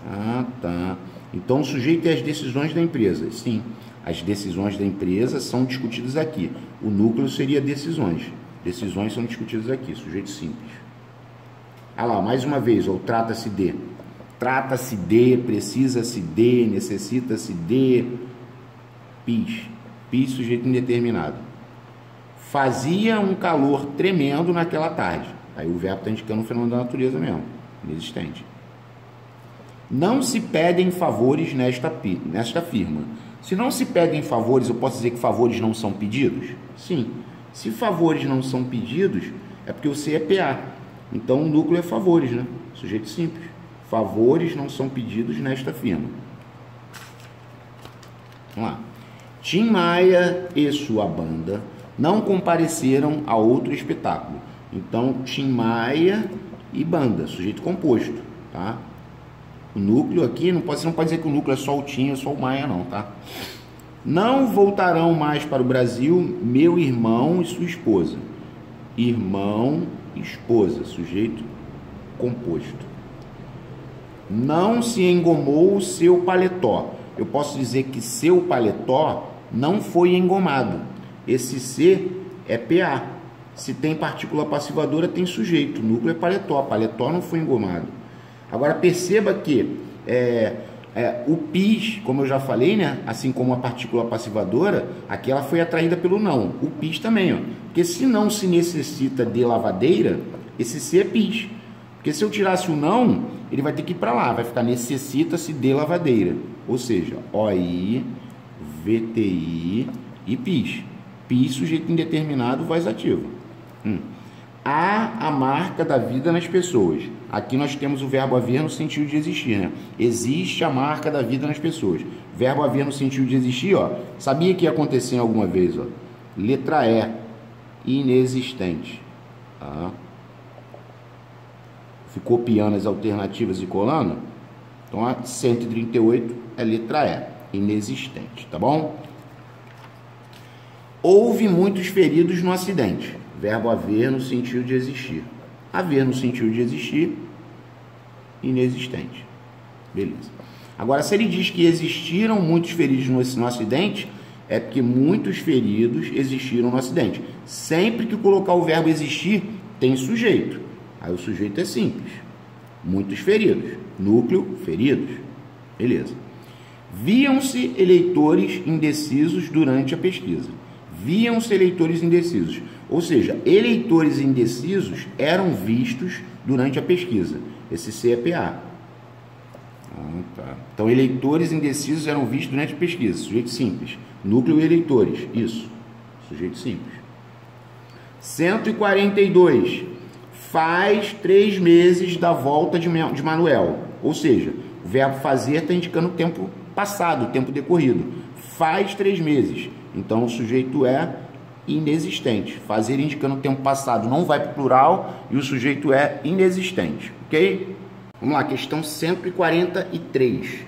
Ah, tá. Então o sujeito é as decisões da empresa. Sim. As decisões da empresa são discutidas aqui. O núcleo seria decisões. Decisões são discutidas aqui. Sujeito simples. Ah lá, mais uma vez, ou trata-se de. Trata-se de, precisa-se de, necessita-se de. PIS. PIS, sujeito indeterminado. Fazia um calor tremendo naquela tarde. Aí o verbo está indicando um fenômeno da natureza mesmo. Inexistente. Não se pedem favores nesta firma. Se não se pedem favores, eu posso dizer que favores não são pedidos? Sim. Se favores não são pedidos, é porque o C é PA. Então o núcleo é favores, né? Sujeito simples. Favores não são pedidos nesta firma. Vamos lá. Tim Maia e sua banda não compareceram a outro espetáculo. Então, Tim Maia e banda, sujeito composto, tá? O núcleo aqui, você não pode dizer que o núcleo é só o Tim ou só o Maia, não, tá? Não voltarão mais para o Brasil meu irmão e sua esposa. Irmão e esposa, sujeito composto. Não se engomou o seu paletó. Eu posso dizer que seu paletó não foi engomado. Esse C é PA. Se tem partícula passivadora, tem sujeito. O núcleo é paletó. Paletó não foi engomado. Agora, perceba que o PIS, como eu já falei, né? Assim como a partícula passivadora, aqui ela foi atraída pelo não. O PIS também, ó. Porque se não se necessita de lavadeira, esse C é PIS. Porque se eu tirasse o não, ele vai ter que ir para lá. Vai ficar necessita-se de lavadeira. Ou seja, OI, VTI e PIS. PIS, sujeito indeterminado, voz ativa. Há a marca da vida nas pessoas. Aqui nós temos o verbo haver no sentido de existir, né? Existe a marca da vida nas pessoas. Verbo haver no sentido de existir, ó. Sabia que ia acontecer alguma vez, ó. Letra E, inexistente. Tá? Ficou copiando as alternativas e colando? Então a 138 é letra E, inexistente, tá bom? Houve muitos feridos no acidente. Verbo haver no sentido de existir. Haver no sentido de existir, inexistente. Beleza. Agora, se ele diz que existiram muitos feridos no acidente, é porque muitos feridos existiram no acidente. Sempre que colocar o verbo existir, tem sujeito. Aí o sujeito é simples. Muitos feridos. Núcleo, feridos. Beleza. Viam-se eleitores indecisos durante a pesquisa. Viam-se eleitores indecisos. Ou seja, eleitores indecisos eram vistos durante a pesquisa. Esse C é PA. Tá. Então, eleitores indecisos eram vistos durante a pesquisa. Sujeito simples. Núcleo eleitores. Isso. Sujeito simples. 142. Faz 3 meses da volta de Manuel. Ou seja, o verbo fazer está indicando o tempo passado, o tempo decorrido. Faz 3 meses. Então, o sujeito é inexistente. Fazer indicando o tempo passado não vai para o plural e o sujeito é inexistente. Ok? Vamos lá, questão 143.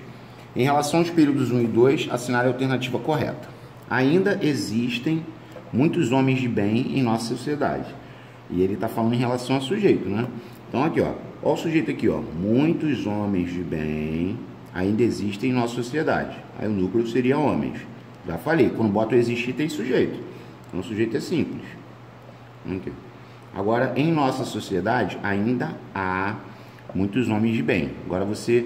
Em relação aos períodos 1 e 2, assinale a alternativa correta. Ainda existem muitos homens de bem em nossa sociedade. E ele está falando em relação ao sujeito, né? Então, aqui, ó. Olha o sujeito aqui, ó. Muitos homens de bem ainda existem em nossa sociedade. Aí o núcleo seria homens. Já falei, quando bota o existir tem sujeito. Então o sujeito é simples. Okay. Agora, em nossa sociedade, ainda há muitos homens de bem. Agora você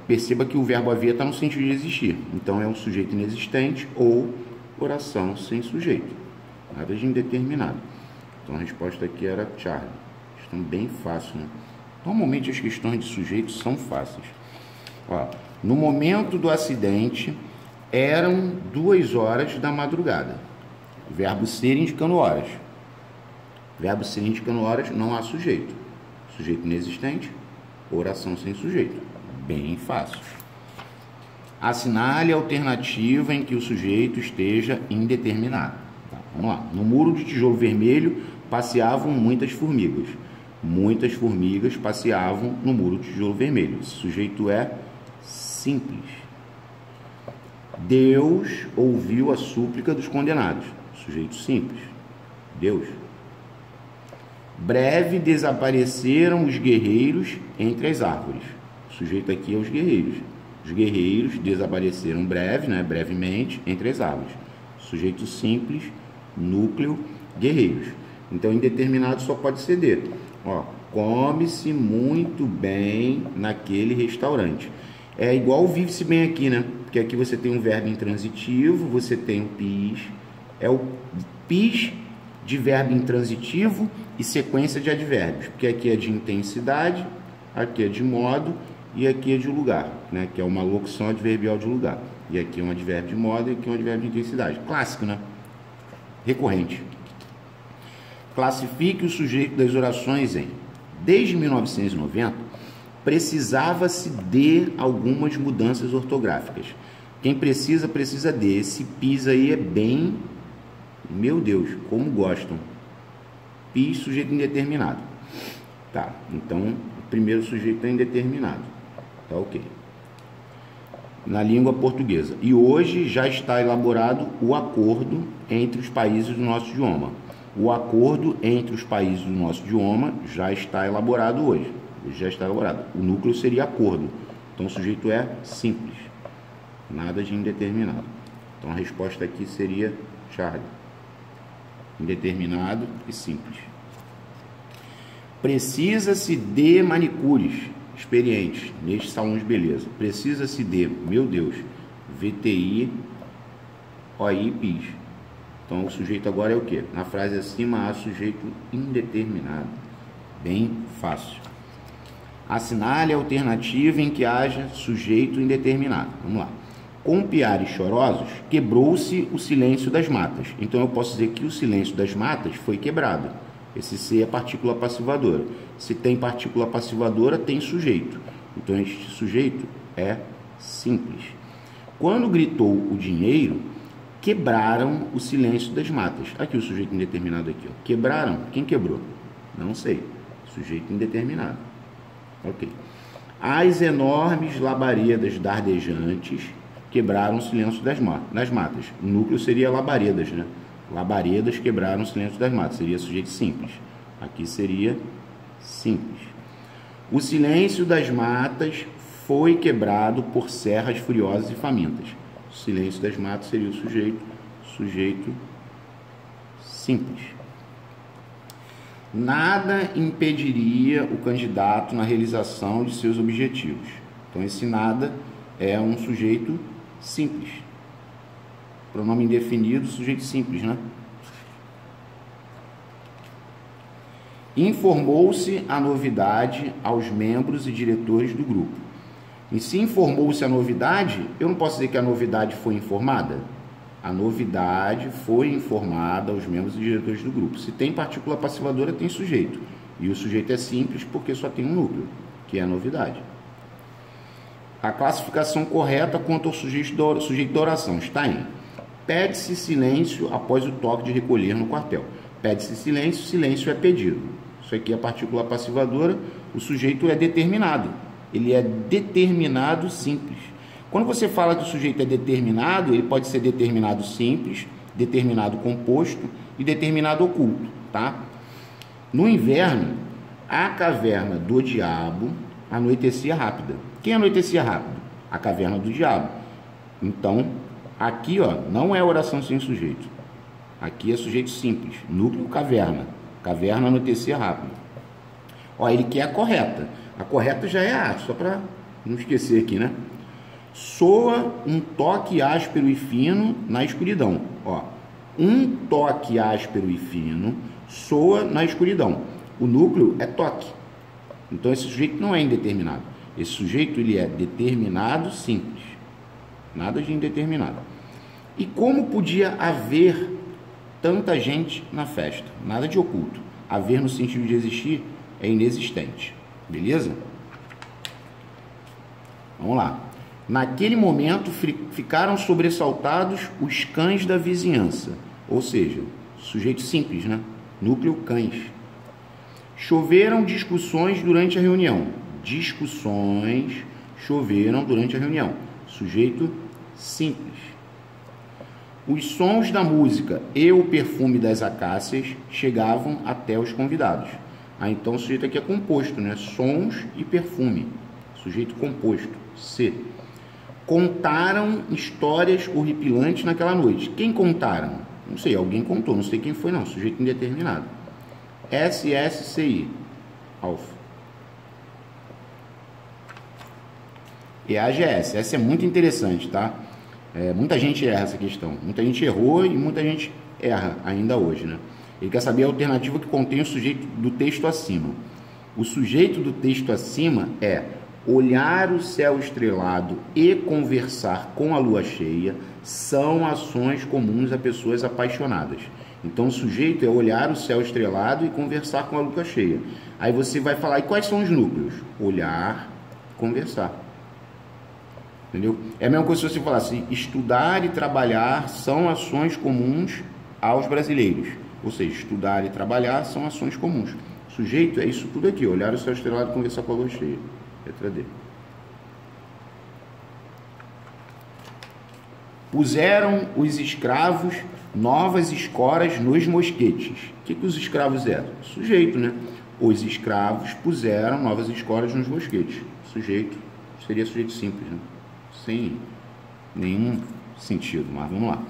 perceba que o verbo haver está no sentido de existir. Então é um sujeito inexistente ou oração sem sujeito. Nada de indeterminado. Então a resposta aqui era Charlie. Questão bem fácil, né? Normalmente as questões de sujeitos são fáceis. Ó, no momento do acidente, eram 2 horas da madrugada. O verbo ser indicando horas. Verbo sem indicando horas, não há sujeito. Sujeito inexistente, oração sem sujeito. Bem fácil. Assinale a alternativa em que o sujeito esteja indeterminado. Tá, vamos lá. No muro de tijolo vermelho passeavam muitas formigas. Muitas formigas passeavam no muro de tijolo vermelho. Esse sujeito é simples. Deus ouviu a súplica dos condenados. Sujeito simples. Deus. Breve desapareceram os guerreiros entre as árvores. O sujeito aqui é os guerreiros. Os guerreiros desapareceram breve, né, brevemente, entre as árvores. Sujeito simples, núcleo, guerreiros. Então, indeterminado só pode ser de. Ó, come-se muito bem naquele restaurante. É igual vive-se bem aqui, né? Porque aqui você tem um verbo intransitivo, você tem o PIS. É o PIS de verbo intransitivo e sequência de advérbios. Porque aqui é de intensidade, aqui é de modo e aqui é de lugar, né? Que é uma locução adverbial de lugar. E aqui é um advérbio de modo e aqui é um advérbio de intensidade. Clássico, né? Recorrente. Classifique o sujeito das orações em. Desde 1990, precisava-se de algumas mudanças ortográficas. Quem precisa, precisa de. Esse PIS aí é bem... Meu Deus, como gostam. PIS, sujeito indeterminado. Tá, então, o primeiro sujeito é indeterminado. Tá ok. Na língua portuguesa. E hoje já está elaborado o acordo entre os países do nosso idioma. O acordo entre os países do nosso idioma já está elaborado hoje. Já está elaborado. O núcleo seria acordo. Então o sujeito é simples. Nada de indeterminado. Então a resposta aqui seria Charlie. Indeterminado e simples. Precisa-se de manicures experientes neste salão de beleza. Precisa-se de, meu Deus, VTI, OI, PIS. Então o sujeito agora é o quê? Na frase acima há sujeito indeterminado. Bem fácil. Assinale a alternativa em que haja sujeito indeterminado. Vamos lá. Com piares chorosos, quebrou-se o silêncio das matas. Então eu posso dizer que o silêncio das matas foi quebrado. Esse C é partícula passivadora. Se tem partícula passivadora, tem sujeito. Então este sujeito é simples. Quando gritou o dinheiro, quebraram o silêncio das matas. Aqui o sujeito indeterminado aqui, ó. Quebraram? Quem quebrou? Não sei. Sujeito indeterminado. Ok. As enormes labaredas dardejantes quebraram o silêncio das matas. O núcleo seria labaredas, né? Labaredas quebraram o silêncio das matas. Seria sujeito simples. Aqui seria simples. O silêncio das matas foi quebrado por serras furiosas e famintas. O silêncio das matas seria o sujeito simples. Nada impediria o candidato na realização de seus objetivos. Então, esse nada é um sujeito simples. Pronome indefinido, sujeito simples, né? Informou-se a novidade aos membros e diretores do grupo. E se informou-se a novidade, eu não posso dizer que a novidade foi informada? A novidade foi informada aos membros e diretores do grupo. Se tem partícula passivadora, tem sujeito. E o sujeito é simples porque só tem um núcleo, que é a novidade. A classificação correta quanto ao sujeito da oração está em: pede-se silêncio após o toque de recolher no quartel. Pede-se silêncio, silêncio é pedido. Isso aqui é a partícula passivadora, o sujeito é determinado. Ele é determinado simples. Quando você fala que o sujeito é determinado, ele pode ser determinado simples, determinado composto e determinado oculto, tá? No inverno, a caverna do diabo anoitecia rápida. Quem anoitecia rápido? A caverna do diabo. Então, aqui, ó, não é oração sem sujeito. Aqui é sujeito simples. Núcleo, caverna. Caverna anoitecia rápido. Ó, ele quer a correta. A correta já é a, só para não esquecer aqui, né? Soa um toque áspero e fino na escuridão. Ó, um toque áspero e fino soa na escuridão. O núcleo é toque. Então esse sujeito não é indeterminado. Esse sujeito ele é determinado simples. Nada de indeterminado. E como podia haver tanta gente na festa? Nada de oculto. Haver no sentido de existir é inexistente. Beleza? Vamos lá. Naquele momento ficaram sobressaltados os cães da vizinhança. Ou seja, sujeito simples, né? Núcleo cães. Choveram discussões durante a reunião. Discussões choveram durante a reunião. Sujeito simples. Os sons da música e o perfume das acácias chegavam até os convidados. Então o sujeito aqui é composto, né? Sons e perfume. Sujeito composto. C. Contaram histórias horripilantes naquela noite. Quem contaram? Não sei, alguém contou, não sei quem foi não. Sujeito indeterminado. SSCI. Alfa. EAGS. Essa é muito interessante, tá? Muita gente erra essa questão. Muita gente errou e muita gente erra ainda hoje, né? Ele quer saber a alternativa que contém o sujeito do texto acima. O sujeito do texto acima é olhar o céu estrelado e conversar com a lua cheia são ações comuns a pessoas apaixonadas. Então o sujeito é olhar o céu estrelado e conversar com a lua cheia. Aí você vai falar, e quais são os núcleos? Olhar, conversar. Entendeu? É a mesma coisa se você falasse, estudar e trabalhar são ações comuns aos brasileiros. Ou seja, estudar e trabalhar são ações comuns. Sujeito é isso tudo aqui, olhar o céu estrelado e conversar com a lua cheia. Letra D. Puseram os escravos novas escoras nos mosquetes. O que os escravos eram? Sujeito, né? Os escravos puseram novas escoras nos mosquetes. Sujeito seria sujeito simples, né? Sem nenhum sentido, mas vamos lá.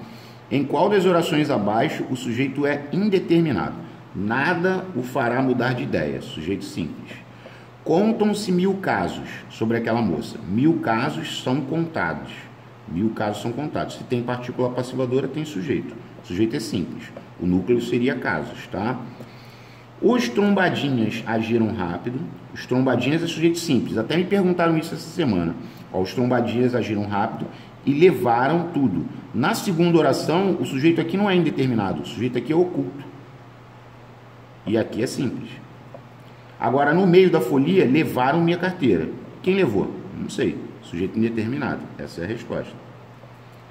Em qual das orações abaixo o sujeito é indeterminado? Nada o fará mudar de ideia. Sujeito simples. Contam-se 1000 casos sobre aquela moça. 1000 casos são contados. 1000 casos são contados. Se tem partícula passivadora, tem sujeito. O sujeito é simples. O núcleo seria casos, tá? Os trombadinhas agiram rápido. Os trombadinhas é sujeito simples. Até me perguntaram isso essa semana. Ó, os trombadinhas agiram rápido e levaram tudo. Na segunda oração, o sujeito aqui não é indeterminado. O sujeito aqui é oculto. E aqui é simples. Agora, no meio da folia, levaram minha carteira. Quem levou? Não sei. Sujeito indeterminado. Essa é a resposta.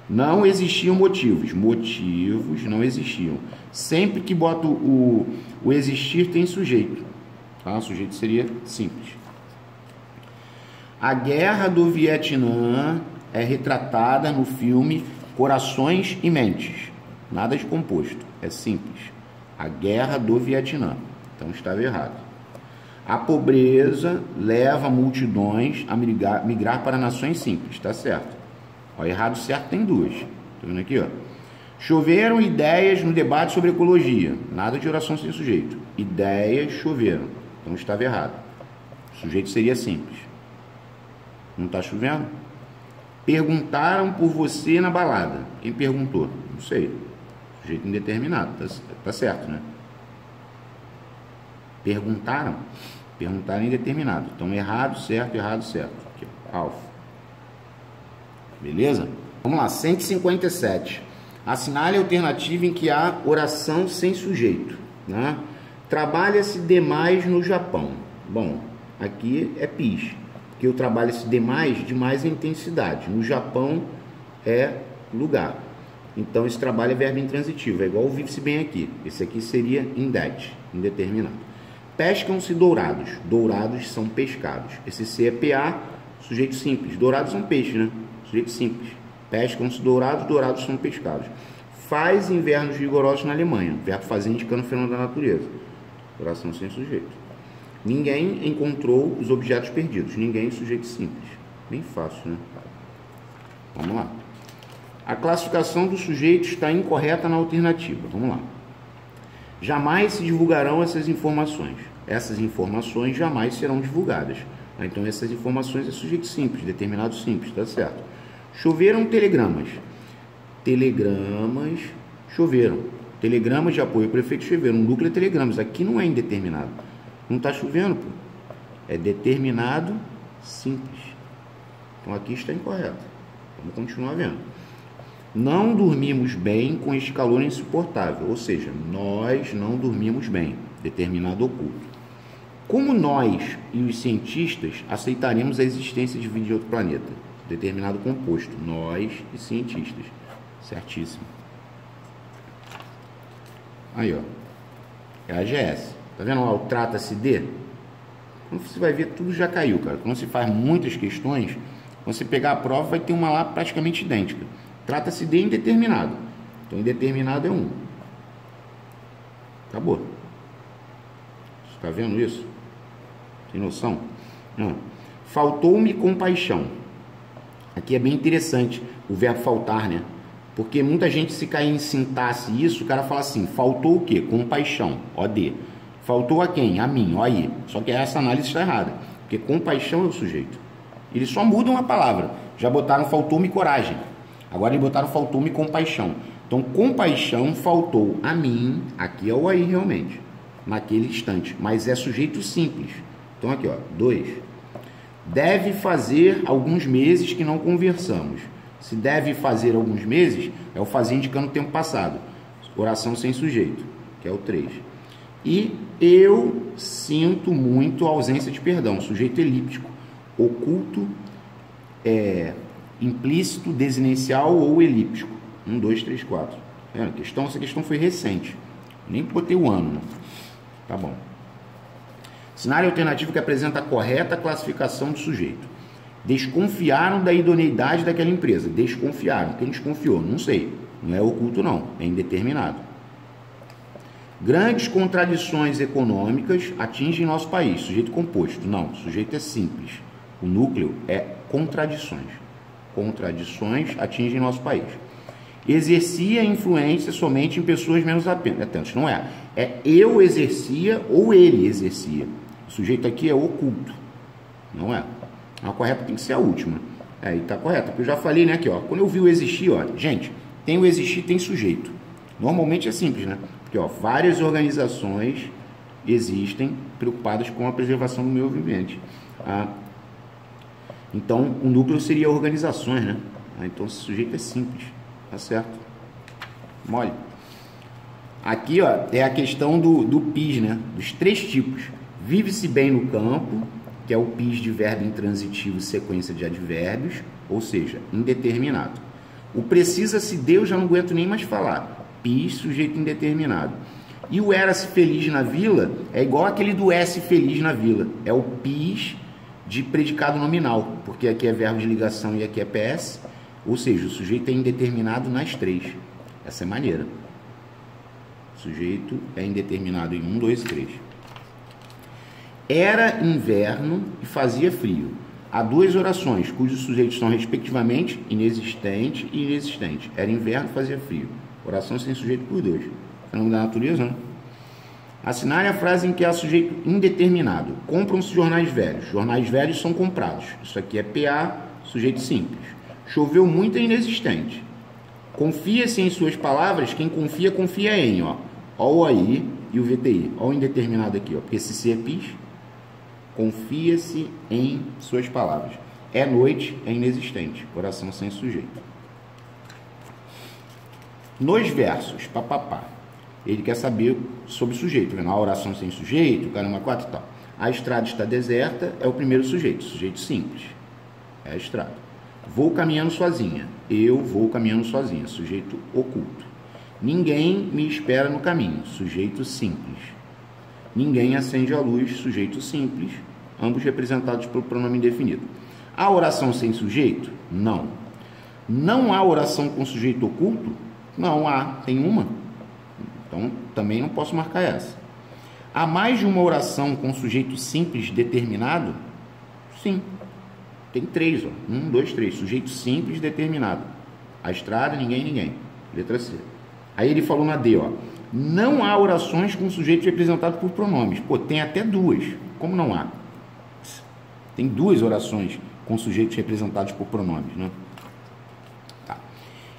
Não existiam motivos. Motivos não existiam. Sempre que boto o existir, tem sujeito. Tá? O sujeito seria simples. A guerra do Vietnã é retratada no filme Corações e Mentes. Nada de composto. É simples. A guerra do Vietnã. Então estava errado. A pobreza leva multidões a migrar para nações simples. Está certo. Ó, errado certo tem duas. Estou vendo aqui, ó. Choveram ideias no debate sobre ecologia. Nada de oração sem sujeito. Ideias choveram. Então estava errado. O sujeito seria simples. Não está chovendo? Perguntaram por você na balada. Quem perguntou? Não sei. Sujeito indeterminado. Tá certo, né? Perguntaram? Perguntaram indeterminado. Então, errado, certo, errado, certo. Aqui, ó, alfa. Beleza? Vamos lá, 157. Assinale a alternativa em que há oração sem sujeito. Né? Trabalha-se demais no Japão. Bom, aqui é PIS. Porque o trabalha-se demais, demais é intensidade. No Japão é lugar. Então, esse trabalho é verbo intransitivo. É igual o vive-se bem aqui. Esse aqui seria indet, indeterminado. Pescam-se dourados. Dourados são pescados. Esse C é PA, sujeito simples. Dourados são peixes, né? Sujeito simples. Pescam-se dourados, dourados são pescados. Faz invernos rigorosos na Alemanha. Verbo fazer indicando o fenômeno da natureza. Oração sem sujeito. Ninguém encontrou os objetos perdidos. Ninguém, sujeito simples. Bem fácil, né? Vamos lá. A classificação do sujeito está incorreta na alternativa. Vamos lá. Jamais se divulgarão essas informações. Essas informações jamais serão divulgadas. Então, essas informações é sujeito simples, determinado simples, tá certo? Choveram telegramas. Telegramas choveram. Telegramas de apoio ao prefeito choveram. Um núcleo é telegramas. Aqui não é indeterminado. Não está chovendo, pô. É determinado simples. Então, aqui está incorreto. Vamos continuar vendo. Não dormimos bem com este calor insuportável. Ou seja, nós não dormimos bem. determinado oculto. Como nós e os cientistas aceitaremos a existência de vida em outro planeta? Determinado composto. Nós e cientistas. Certíssimo. Aí, ó. É a AGS. Tá vendo lá o trata-se de? Quando você vai ver, tudo já caiu, cara. Quando você faz muitas questões, quando você pegar a prova, vai ter uma lá praticamente idêntica. Trata-se de indeterminado. Então, indeterminado é 1. Acabou. Você está vendo isso? Tem noção? Não. Faltou-me compaixão. Aqui é bem interessante o verbo faltar, né? Porque muita gente, se cair em sintaxe isso, o cara fala assim, faltou o quê? Compaixão, OD. Faltou a quem? A mim, OI. Só que essa análise está errada, porque compaixão é o sujeito. Eles só mudam a palavra. Já botaram faltou-me coragem. Agora eles botaram faltou-me compaixão. Então, compaixão faltou a mim, aqui é o OI realmente, naquele instante. Mas é sujeito simples. Então, aqui, ó, 2. Deve fazer alguns meses que não conversamos. Se deve fazer alguns meses, é o fazer indicando o tempo passado. Oração sem sujeito, que é o 3. E eu sinto muito a ausência de perdão. Sujeito elíptico, oculto, implícito, desinencial ou elíptico. 1, 2, 3, 4. Essa questão foi recente. Nem botei o ano, né? Tá bom. Cenário alternativo que apresenta a correta classificação do sujeito. Desconfiaram da idoneidade daquela empresa. Desconfiaram. Quem desconfiou? Não sei. Não é oculto, não. É indeterminado. Grandes contradições econômicas atingem nosso país. Sujeito composto. Não. Sujeito é simples. O núcleo é contradições. Contradições atingem nosso país. Exercia influência somente em pessoas menos atentas. Não é. É eu exercia ou ele exercia. O sujeito aqui é oculto. Não é. A correta tem que ser a última. Aí tá correta, porque eu já falei, né, aqui, ó. Quando eu vi o existir, ó, gente, tem o existir, tem sujeito. Normalmente é simples, né? Porque, ó, várias organizações existem preocupadas com a preservação do meio ambiente. Então, o núcleo seria organizações, né? Então, esse sujeito é simples. Tá certo? Mole. Aqui, ó, é a questão do PIS, né? Dos 3 tipos. Vive-se bem no campo, que é o PIS de verbo intransitivo e sequência de advérbios, ou seja, indeterminado. O precisa-se de, eu já não aguento nem mais falar. PIS, sujeito indeterminado. E o era-se feliz na vila é igual aquele do S feliz na vila. É o PIS de predicado nominal, porque aqui é verbo de ligação e aqui é PS. Ou seja, o sujeito é indeterminado nas 3. Essa é maneira. O sujeito é indeterminado em 1, 2, 3. Era inverno e fazia frio. Há 2 orações, cujos sujeitos são respectivamente inexistente e inexistente. Era inverno e fazia frio. Oração sem sujeito por 2. Fenômeno da natureza, né? Assinale a frase em que há sujeito indeterminado. Compram-se jornais velhos. Jornais velhos são comprados. Isso aqui é PA, sujeito simples. Choveu muito e inexistente. Confia-se em suas palavras. Quem confia, confia em, ó. Ó o aí e o VTI. Ó o indeterminado aqui, ó. Porque esse C é PIS. Confia-se em suas palavras. É noite, é inexistente. Oração sem sujeito. Nos versos, papapá. Ele quer saber sobre o sujeito. A oração sem sujeito, caramba, 4 e tal. A estrada está deserta, é o primeiro sujeito. Sujeito simples. É a estrada. Vou caminhando sozinha. Eu vou caminhando sozinha. Sujeito oculto. Ninguém me espera no caminho. Sujeito simples. Ninguém acende a luz. Sujeito simples. Ambos representados pelo pronome indefinido. Há oração sem sujeito? Não. Não há oração com sujeito oculto? Não há. Tem uma. Então, também não posso marcar essa. Há mais de uma oração com sujeito simples determinado? Sim. Tem 3, ó. 1, 2, 3. Sujeito simples determinado. A estrada, ninguém, ninguém. Letra C. Aí ele falou na D, ó. Não há orações com sujeito representado por pronomes. Pô, tem até 2. Como não há? Tem 2 orações com sujeitos representados por pronomes, né? Tá.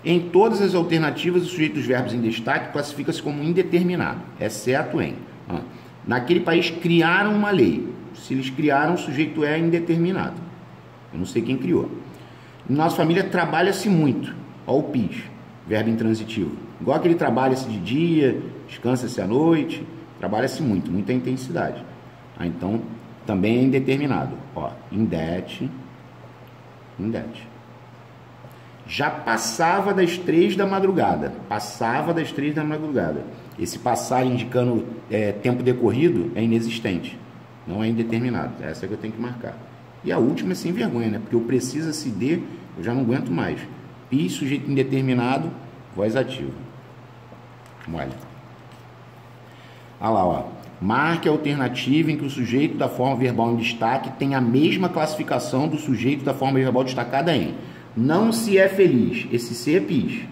Em todas as alternativas, o sujeito dos verbos em destaque classifica-se como indeterminado, exceto em... naquele país criaram uma lei. Se eles criaram, o sujeito é indeterminado. Eu não sei quem criou. Em nossa família trabalha-se muito. Ó o PIS, verbo intransitivo. Igual aquele trabalha-se de dia, descansa-se à noite. trabalha-se muito, muita intensidade. Então, também é indeterminado. Ó, indet. Já passava das 3 da madrugada. Passava das 3 da madrugada. Esse passar indicando tempo decorrido é inexistente. Não é indeterminado. Essa é que eu tenho que marcar. E a última é sem vergonha, né? Porque o precisa se dê, eu já não aguento mais. Pis, sujeito indeterminado, voz ativa. Olha. Olha lá, ó. Marque a alternativa em que o sujeito da forma verbal em destaque tem a mesma classificação do sujeito da forma verbal destacada em não se é feliz. Esse se é pis.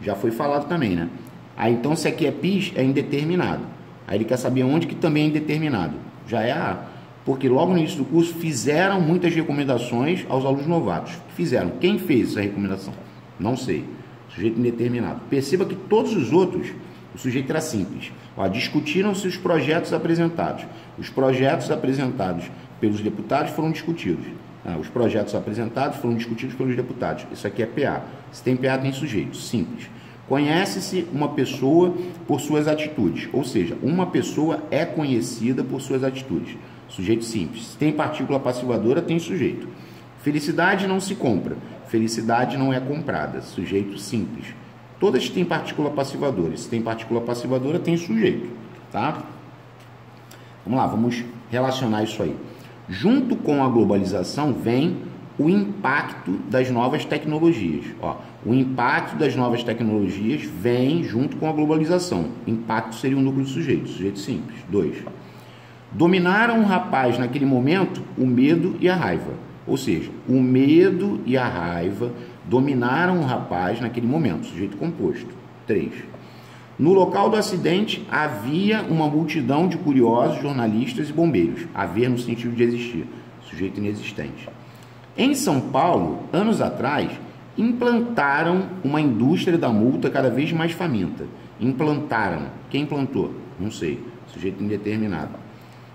Já foi falado também, né? Aí então se aqui é pis, é indeterminado. Aí ele quer saber onde que também é indeterminado. Já é a... Porque logo no início do curso fizeram muitas recomendações aos alunos novatos. Fizeram. Quem fez essa recomendação? Não sei. Sujeito indeterminado. Perceba que todos os outros, o sujeito era simples. Discutiram-se os projetos apresentados. Os projetos apresentados pelos deputados foram discutidos. Os projetos apresentados foram discutidos pelos deputados. Isso aqui é PA. Se tem PA, tem sujeito. Simples. Conhece-se uma pessoa por suas atitudes. Ou seja, uma pessoa é conhecida por suas atitudes. Sujeito simples. Se tem partícula passivadora, tem sujeito. Felicidade não se compra. Felicidade não é comprada. Sujeito simples. Todas têm partícula passivadora. Se tem partícula passivadora, tem sujeito. Tá? Vamos lá, vamos relacionar isso aí. Junto com a globalização vem o impacto das novas tecnologias. O impacto das novas tecnologias vem junto com a globalização. Impacto seria o núcleo do sujeito. Sujeito simples. 2. Dominaram o rapaz naquele momento o medo e a raiva. Ou seja, o medo e a raiva dominaram o rapaz naquele momento. Sujeito composto. 3. No local do acidente havia uma multidão de curiosos, jornalistas e bombeiros. Haver no sentido de existir. Sujeito inexistente. Em São Paulo, anos atrás, implantaram uma indústria da multa cada vez mais faminta. Implantaram. Quem implantou? Não sei. Sujeito indeterminado.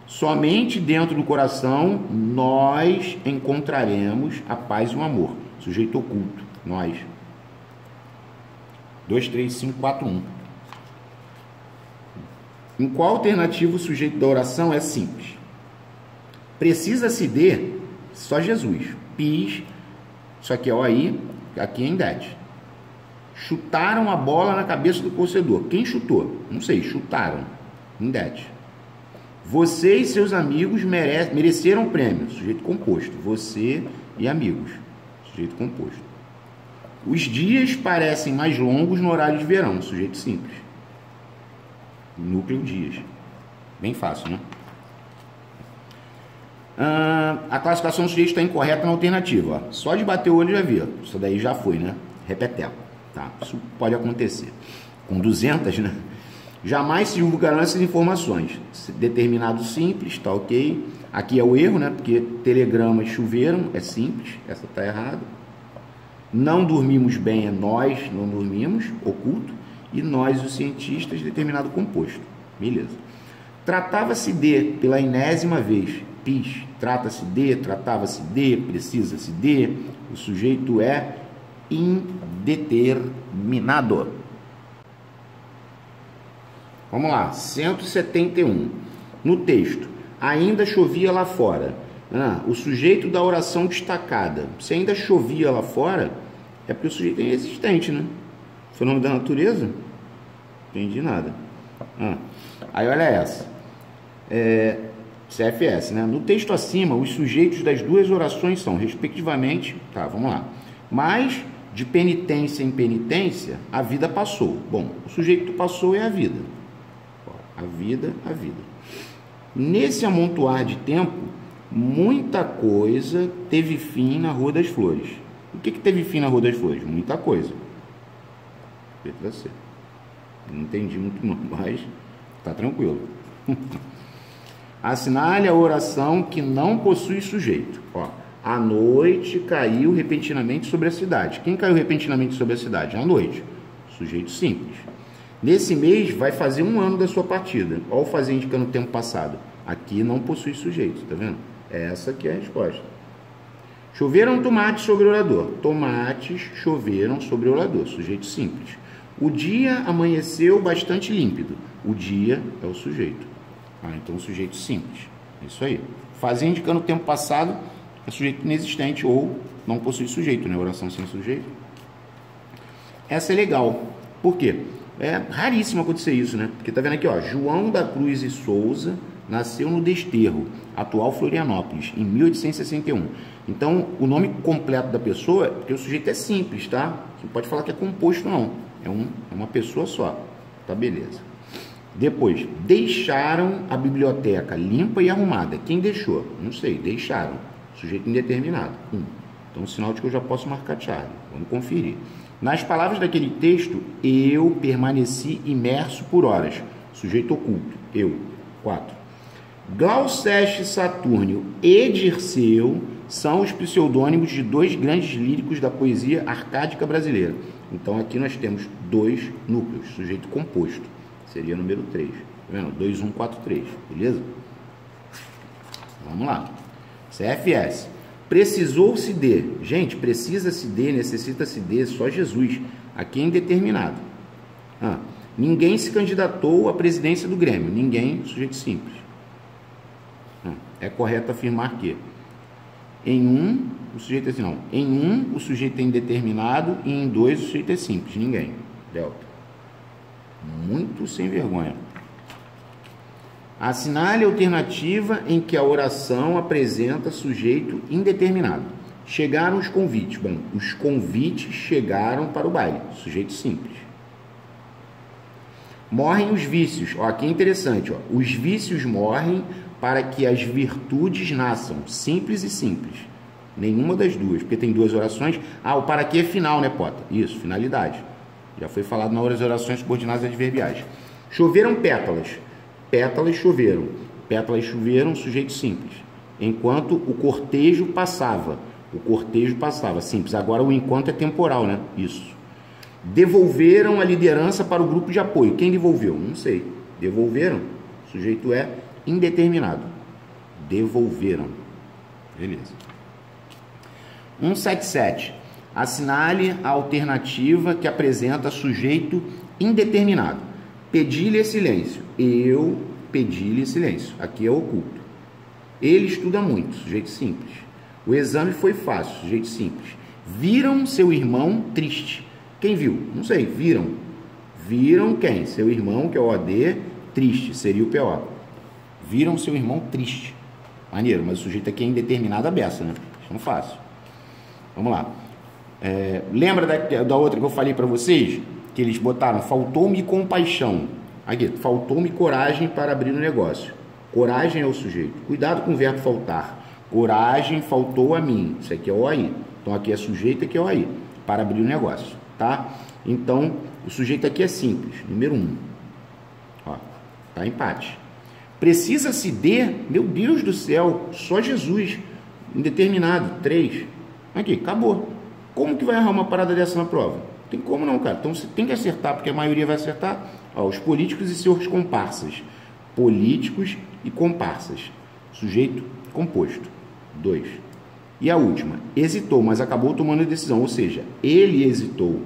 Somente dentro do coração nós encontraremos a paz e o amor. Sujeito oculto. Nós. 2, 3, 5, 4, 1. Em qual alternativa o sujeito da oração é simples? Precisa-se de só Jesus. Pis, isso aqui é OI, aqui é indet. Chutaram a bola na cabeça do torcedor. Quem chutou? Não sei, chutaram. Indet. Você e seus amigos mereceram prêmio. Sujeito composto. Você e amigos. Sujeito composto. Os dias parecem mais longos no horário de verão. Sujeito simples. Núcleo dias. Bem fácil, né? A classificação do sujeito está incorreta na alternativa. Só de bater o olho já viu. Isso daí já foi, né? Repetel. Tá? Isso pode acontecer. Com 200, né? Jamais se divulgarão essas informações. Determinado simples, tá ok. Aqui é o erro, né? Porque telegramas choveram, é simples. Essa tá errada. Não dormimos bem é nós, não dormimos, oculto. E nós, os cientistas, determinado composto. Beleza. Tratava-se de, pela enésima vez, pis. Trata-se de, tratava-se de, precisa-se de. O sujeito é indeterminado. Vamos lá, 171. No texto, ainda chovia lá fora. O sujeito da oração destacada. Se ainda chovia lá fora, é porque o sujeito é inexistente, né? Fenômeno da natureza? Não entendi nada. Aí olha essa. CFS, né? No texto acima, os sujeitos das duas orações são, respectivamente, tá, vamos lá. Mas, de penitência em penitência, a vida passou. Bom, o sujeito que passou é a vida. A vida. Nesse amontoar de tempo, muita coisa teve fim na Rua das Flores. O que teve fim na Rua das Flores? Muita coisa. Letra C. Não entendi muito não, mas tá tranquilo. Assinale a oração que não possui sujeito. A noite caiu repentinamente sobre a cidade. Quem caiu repentinamente sobre a cidade? A noite. Sujeito simples. Nesse mês vai fazer 1 ano da sua partida. Olha o fazer indicando o tempo passado. Aqui não possui sujeito, tá vendo? Essa aqui é a resposta. Choveram tomates sobre o orador. Tomates choveram sobre o orador. Sujeito simples. O dia amanheceu bastante límpido. O dia é o sujeito. Então sujeito simples. É isso aí. Fazer indicando o tempo passado é sujeito inexistente ou não possui sujeito, né? Oração sem sujeito. Essa é legal. Por quê? É raríssimo acontecer isso, né? Porque tá vendo aqui, ó, João da Cruz e Souza nasceu no Desterro, atual Florianópolis, em 1861. Então, o nome completo da pessoa, porque o sujeito é simples, tá? Você não pode falar que é composto, não. É uma pessoa só. Tá, beleza. Depois, deixaram a biblioteca limpa e arrumada. Quem deixou? Não sei, deixaram. Sujeito indeterminado. Então, sinal de que eu já posso marcar Charlie. Vamos conferir. Nas palavras daquele texto, eu permaneci imerso por horas. Sujeito oculto. Eu. 4. Gloucester Saturnio e Dirceu são os pseudônimos de dois grandes líricos da poesia arcádica brasileira. Então, aqui nós temos dois núcleos. Sujeito composto. Seria número 3. Tá vendo? 2, 1, 4, 3. Beleza? Vamos lá. CFS. Precisou-se de. Gente, precisa-se de, necessita-se de, só Jesus. Aqui é indeterminado. Ninguém se candidatou à presidência do Grêmio. Ninguém, sujeito simples. É correto afirmar que em um, o sujeito é assim, não. Em um, o sujeito é indeterminado e em 2, o sujeito é simples. Ninguém. Delta. Muito sem vergonha. Assinale a alternativa em que a oração apresenta sujeito indeterminado. Chegaram os convites. Bom, os convites chegaram para o baile. Sujeito simples. Morrem os vícios. Ó, aqui é interessante. Ó. Os vícios morrem para que as virtudes nasçam. Simples e simples. Nenhuma das duas. Porque tem duas orações. O para que é final, né, Pota? Isso, finalidade. Já foi falado na hora das orações subordinadas adverbiais. Choveram pétalas. Pétalas choveram. Pétalas choveram, sujeito simples. Enquanto o cortejo passava. O cortejo passava, simples. Agora o enquanto é temporal, né? Isso. Devolveram a liderança para o grupo de apoio. Quem devolveu? Não sei. Devolveram? O sujeito é indeterminado. Devolveram. Beleza. 177. Assinale a alternativa que apresenta sujeito indeterminado. Pedi-lhe silêncio. Eu pedi-lhe silêncio. Aqui é oculto. Ele estuda muito. Sujeito simples. O exame foi fácil. Sujeito simples. Viram seu irmão triste. Quem viu? Não sei. Viram. Viram quem? Seu irmão, que é o OD, triste. Seria o PO. Viram seu irmão triste. Maneiro, mas o sujeito aqui é indeterminado a beça, né? Isso não fácil. Vamos lá. Lembra da outra que eu falei para vocês? Que eles botaram, faltou-me compaixão. Aqui, faltou-me coragem para abrir o negócio. Coragem é o sujeito. Cuidado com o verbo faltar. Coragem faltou a mim. Isso aqui é OAI. Então aqui é sujeito, aqui é OAI. Para abrir o negócio, tá? Então, o sujeito aqui é simples. Número 1. Ó, tá empate. Precisa-se de, meu Deus do céu, só Jesus. Indeterminado. 3. Aqui, acabou. Como que vai arrumar uma parada dessa na prova? Não tem como não, cara. Então você tem que acertar, porque a maioria vai acertar. Ó, os políticos e seus comparsas. Políticos e comparsas. Sujeito composto. 2. E a última. Hesitou, mas acabou tomando a decisão. Ou seja, ele hesitou.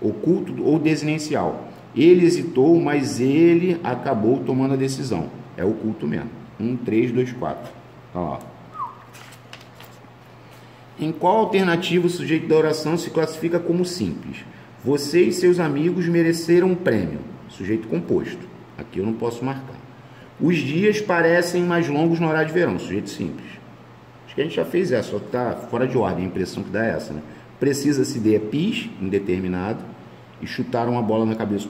Oculto ou desinencial. Ele hesitou, mas ele acabou tomando a decisão. É oculto mesmo. 1, 3, 2, 4. Olha lá. Em qual alternativa o sujeito da oração se classifica como simples? Você e seus amigos mereceram um prêmio. Sujeito composto. Aqui eu não posso marcar. Os dias parecem mais longos no horário de verão. Sujeito simples. Acho que a gente já fez essa, só que está fora de ordem. A impressão que dá é essa, né? Precisa-se de PIS, indeterminado. E chutaram a bola na cabeça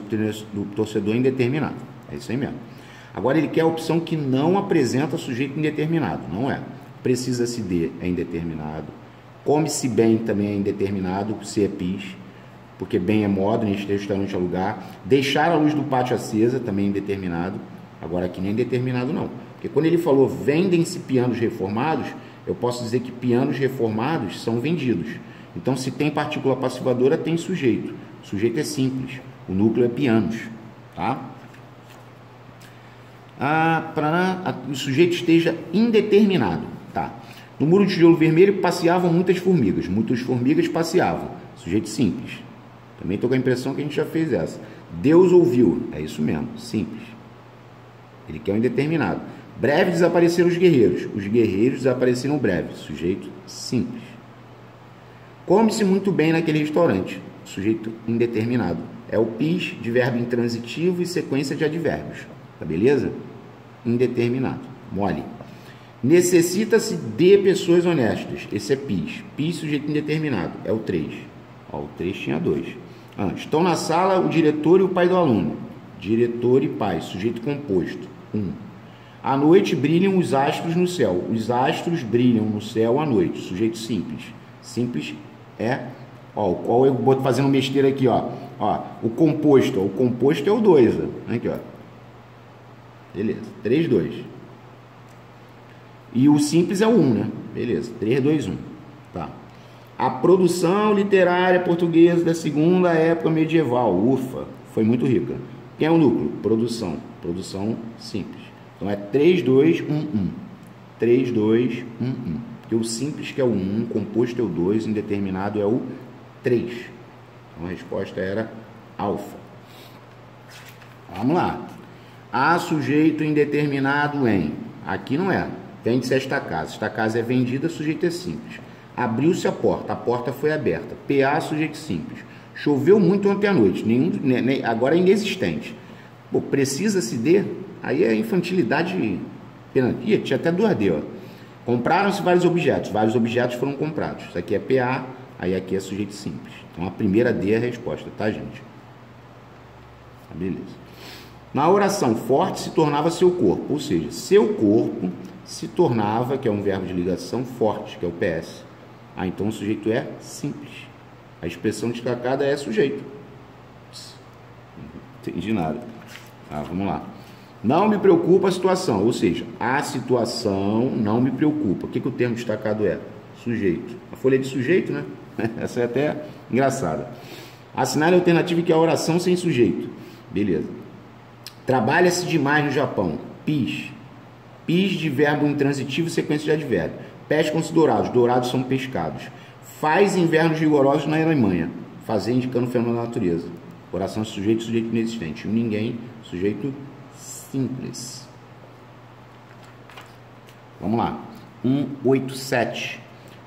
do torcedor indeterminado. É isso aí mesmo. Agora ele quer a opção que não apresenta sujeito indeterminado. Não é. Precisa-se de é indeterminado. Come-se bem também é indeterminado, se é PIS, porque bem é modo, neste restaurante é lugar. Deixar a luz do pátio acesa também é indeterminado. Agora aqui não é indeterminado não. Porque quando ele falou vendem-se pianos reformados, eu posso dizer que pianos reformados são vendidos. Então se tem partícula passivadora, tem sujeito. O sujeito é simples, o núcleo é pianos. Tá? O sujeito esteja indeterminado. Tá? No muro de tijolo vermelho passeavam muitas formigas. Muitas formigas passeavam. Sujeito simples. Também estou com a impressão que a gente já fez essa. Deus ouviu. É isso mesmo. Simples. Ele quer um indeterminado. Breve desapareceram os guerreiros. Os guerreiros desapareceram breve. Sujeito simples. Come-se muito bem naquele restaurante. Sujeito indeterminado. É o PIS de verbo intransitivo e sequência de advérbios. Tá beleza? Indeterminado. Mole. Necessita-se de pessoas honestas. Esse é PIS. PIS, sujeito indeterminado. É o 3. Ó, o 3 tinha 2. Estão na sala o diretor e o pai do aluno. Diretor e pai. Sujeito composto. 1. À noite brilham os astros no céu. Os astros brilham no céu à noite. Sujeito simples. Simples é... Ó, qual eu vou fazendo besteira aqui, ó. Ó, o composto. Ó, o composto é o 2. Ó. Aqui, ó. Beleza. 3, 2. E o simples é o 1, né? Beleza. 3, 2, 1. Tá. A produção literária portuguesa da segunda época medieval. Ufa. Foi muito rica. Quem é o núcleo? Produção. Produção simples. Então é 3, 2, 1, 1. 3, 2, 1, 1. Porque o simples que é o 1, o composto é o 2, indeterminado é o 3. Então a resposta era alfa. Vamos lá. Há sujeito indeterminado em. Aqui não é. Vende-se esta casa. Esta casa é vendida, sujeito é simples. Abriu-se a porta foi aberta. PA, sujeito simples. Choveu muito ontem à noite. Agora é inexistente. Pô, precisa-se de. Aí é infantilidade. Ih, tinha até 2D, ó. Compraram-se vários objetos foram comprados. Isso aqui é PA, aí aqui é sujeito simples. Então a primeira D é a resposta, tá, gente? Beleza. Na oração, forte se tornava seu corpo, ou seja, seu corpo se tornava, que é um verbo de ligação, forte, que é o PS. Então o sujeito é simples. A expressão destacada é sujeito. Não entendi nada. Vamos lá. Não me preocupa a situação, ou seja, a situação não me preocupa. O que o termo destacado é? Sujeito. A folha de sujeito, né? Essa é até engraçada. Assinale a alternativa que é a oração sem sujeito. Beleza. Trabalha-se demais no Japão. PIS. PIS de verbo intransitivo e sequência de advérbio. Pescam-se dourados. Dourados são pescados. Faz invernos rigorosos na Alemanha. Fazer indicando o fenômeno da natureza. Oração sujeito, sujeito inexistente. Ninguém, sujeito simples. Vamos lá. 187.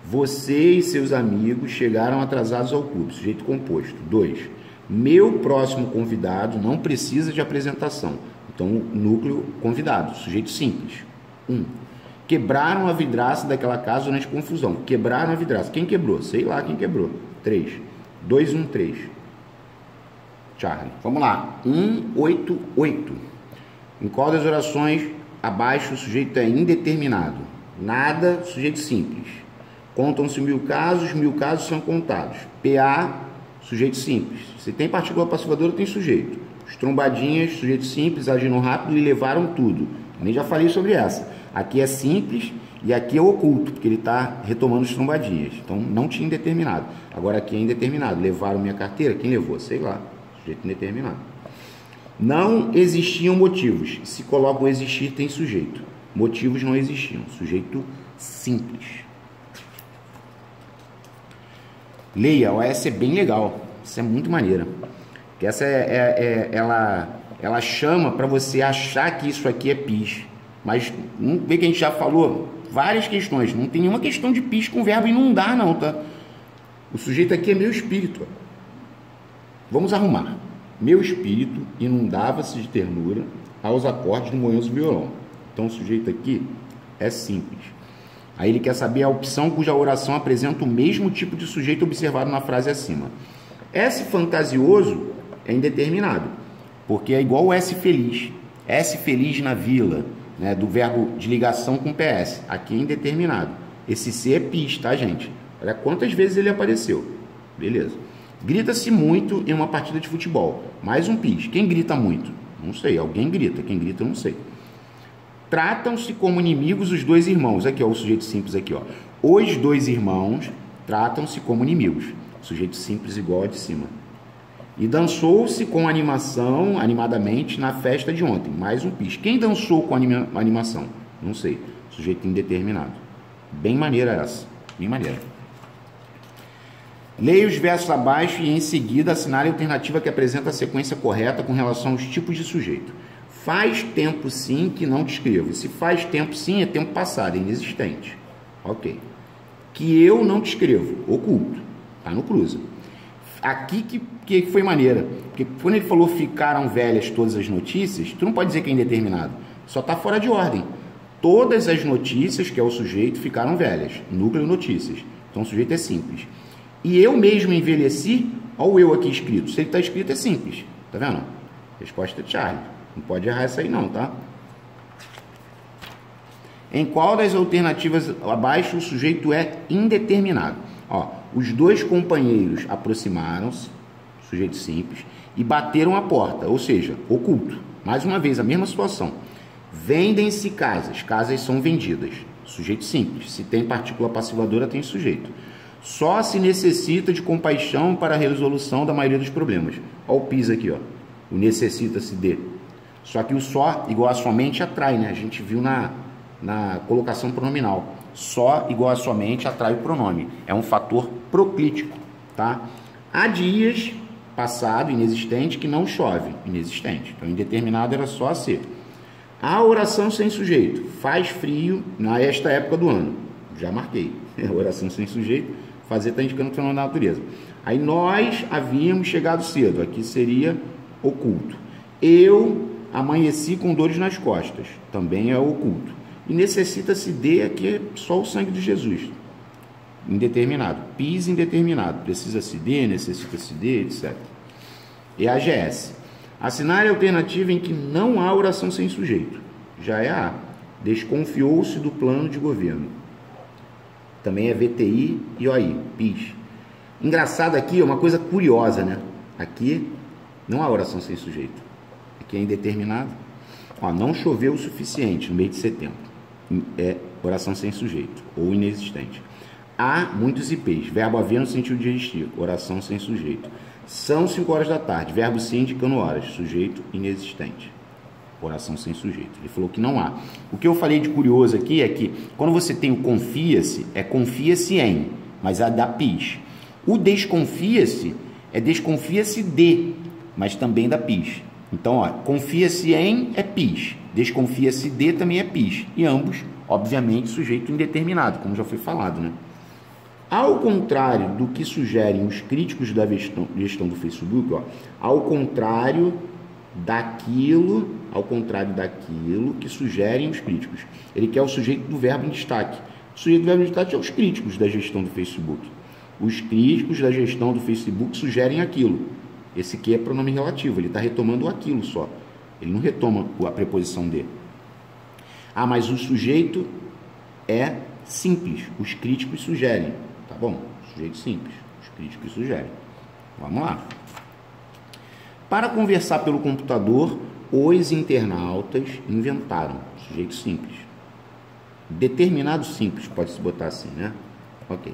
Você e seus amigos chegaram atrasados ao clube. Sujeito composto. 2. Meu próximo convidado não precisa de apresentação. Então, núcleo convidado. Sujeito simples. 1. Quebraram a vidraça daquela casa durante confusão. Quebraram a vidraça. Quem quebrou? Sei lá quem quebrou. 3. 2, 1, 3. Charlie. Vamos lá. 188. Em qual das orações abaixo o sujeito é indeterminado? Nada, sujeito simples. Contam-se 1000 casos são contados. PA, sujeito simples. Se tem partícula passivadora, tem sujeito. Os trombadinhas, sujeito simples, agiram rápido e levaram tudo. Nem já falei sobre essa. Aqui é simples e aqui é oculto, porque ele está retomando os trombadinhas. Então, não tinha indeterminado. Agora aqui é indeterminado. Levaram minha carteira? Quem levou? Sei lá. Sujeito indeterminado. Não existiam motivos. Se colocam existir, tem sujeito. Motivos não existiam. Sujeito simples. Leia, essa é bem legal. Essa é muito maneira. Porque essa ela chama para você achar que isso aqui é PIS. Mas não vê que a gente já falou várias questões. Não tem nenhuma questão de PIS com verbo inundar, não, tá? O sujeito aqui é meu espírito. Vamos arrumar. Meu espírito inundava-se de ternura aos acordes do moenzo violão. Então o sujeito aqui é simples. Aí ele quer saber a opção cuja oração apresenta o mesmo tipo de sujeito observado na frase acima. S fantasioso é indeterminado, porque é igual o S feliz. S feliz na vila, né, do verbo de ligação com PS. Aqui é indeterminado. Esse C é PIS, tá, gente? Olha quantas vezes ele apareceu. Beleza. Grita-se muito em uma partida de futebol. Mais um PIS. Quem grita muito? Não sei. Alguém grita. Quem grita, eu não sei. Tratam-se como inimigos os dois irmãos. Aqui, ó, o sujeito simples aqui, ó. Os dois irmãos tratam-se como inimigos. Sujeito simples igual ao de cima. E dançou-se com animação, animadamente, na festa de ontem. Mais um PIS. Quem dançou com animação? Não sei. Sujeito indeterminado. Bem maneira essa. Bem maneira. Leia os versos abaixo e, em seguida, assinale a alternativa que apresenta a sequência correta com relação aos tipos de sujeito. Faz tempo sim que não te escrevo. Se faz tempo sim, é tempo passado, é inexistente. Ok. Que eu não te escrevo, oculto. Tá no cruza. Aqui que foi maneira. Porque quando ele falou ficaram velhas todas as notícias, tu não pode dizer que é indeterminado. Só tá fora de ordem. Todas as notícias, que é o sujeito, ficaram velhas. Núcleo notícias. Então o sujeito é simples. E eu mesmo envelheci, olha o eu aqui escrito. Se ele está escrito, é simples. Tá vendo? Resposta de Charlie. Não pode errar essa aí não, tá? Em qual das alternativas abaixo o sujeito é indeterminado? Ó, os dois companheiros aproximaram-se, sujeito simples, e bateram a porta, ou seja, oculto. Mais uma vez, a mesma situação. Vendem-se casas, casas são vendidas. Sujeito simples. Se tem partícula passivadora, tem sujeito. Só se necessita de compaixão para a resolução da maioria dos problemas. Olha o PIS aqui, ó. O necessita-se de. Só que o só igual a somente atrai, né? A gente viu na colocação pronominal. Só igual a somente atrai o pronome. É um fator proclítico, tá? Há dias, passado, inexistente, que não chove. Inexistente. Então, indeterminado era só a ser. A oração sem sujeito. Faz frio nesta época do ano. Já marquei. Oração sem sujeito. Fazer está indicando o fenômeno da natureza. Aí nós havíamos chegado cedo. Aqui seria oculto. Eu amanheci com dores nas costas. Também é oculto. E necessita-se de, aqui é só o sangue de Jesus. Indeterminado. PIS indeterminado. Precisa-se de, necessita-se de, etc. E AGS. Assinale a alternativa em que não há oração sem sujeito. Já é a A. Desconfiou-se do plano de governo. Também é VTI e OI. PIS. Engraçado aqui, é uma coisa curiosa, né? Aqui não há oração sem sujeito. Aqui é indeterminado. Ó, não choveu o suficiente no mês de setembro. É oração sem sujeito ou inexistente. Há muitos IPs. Verbo haver no sentido digestivo. Oração sem sujeito. São 5 horas da tarde. Verbo se indicando horas. Sujeito inexistente. Oração sem sujeito. Ele falou que não há. O que eu falei de curioso aqui é que quando você tem o confia-se, é confia-se em, mas é da PIS. O desconfia-se é desconfia-se de, mas também da PIS. Então, ó, confia-se em é PIS. Desconfia-se de também é PIS. E ambos, obviamente, sujeito indeterminado, como já foi falado, né? Ao contrário do que sugerem os críticos da gestão do Facebook, ó, ao contrário daquilo que sugerem os críticos. Ele quer o sujeito do verbo em destaque. O sujeito do verbo em destaque é os críticos da gestão do Facebook. Os críticos da gestão do Facebook sugerem aquilo. Esse que é pronome relativo, ele está retomando aquilo só. Ele não retoma a preposição de. Ah, mas o sujeito é simples. Os críticos sugerem. Tá bom? Sujeito simples. Os críticos sugerem. Vamos lá. Para conversar pelo computador, os internautas inventaram. Sujeito simples. Determinado simples, pode-se botar assim, né? Ok.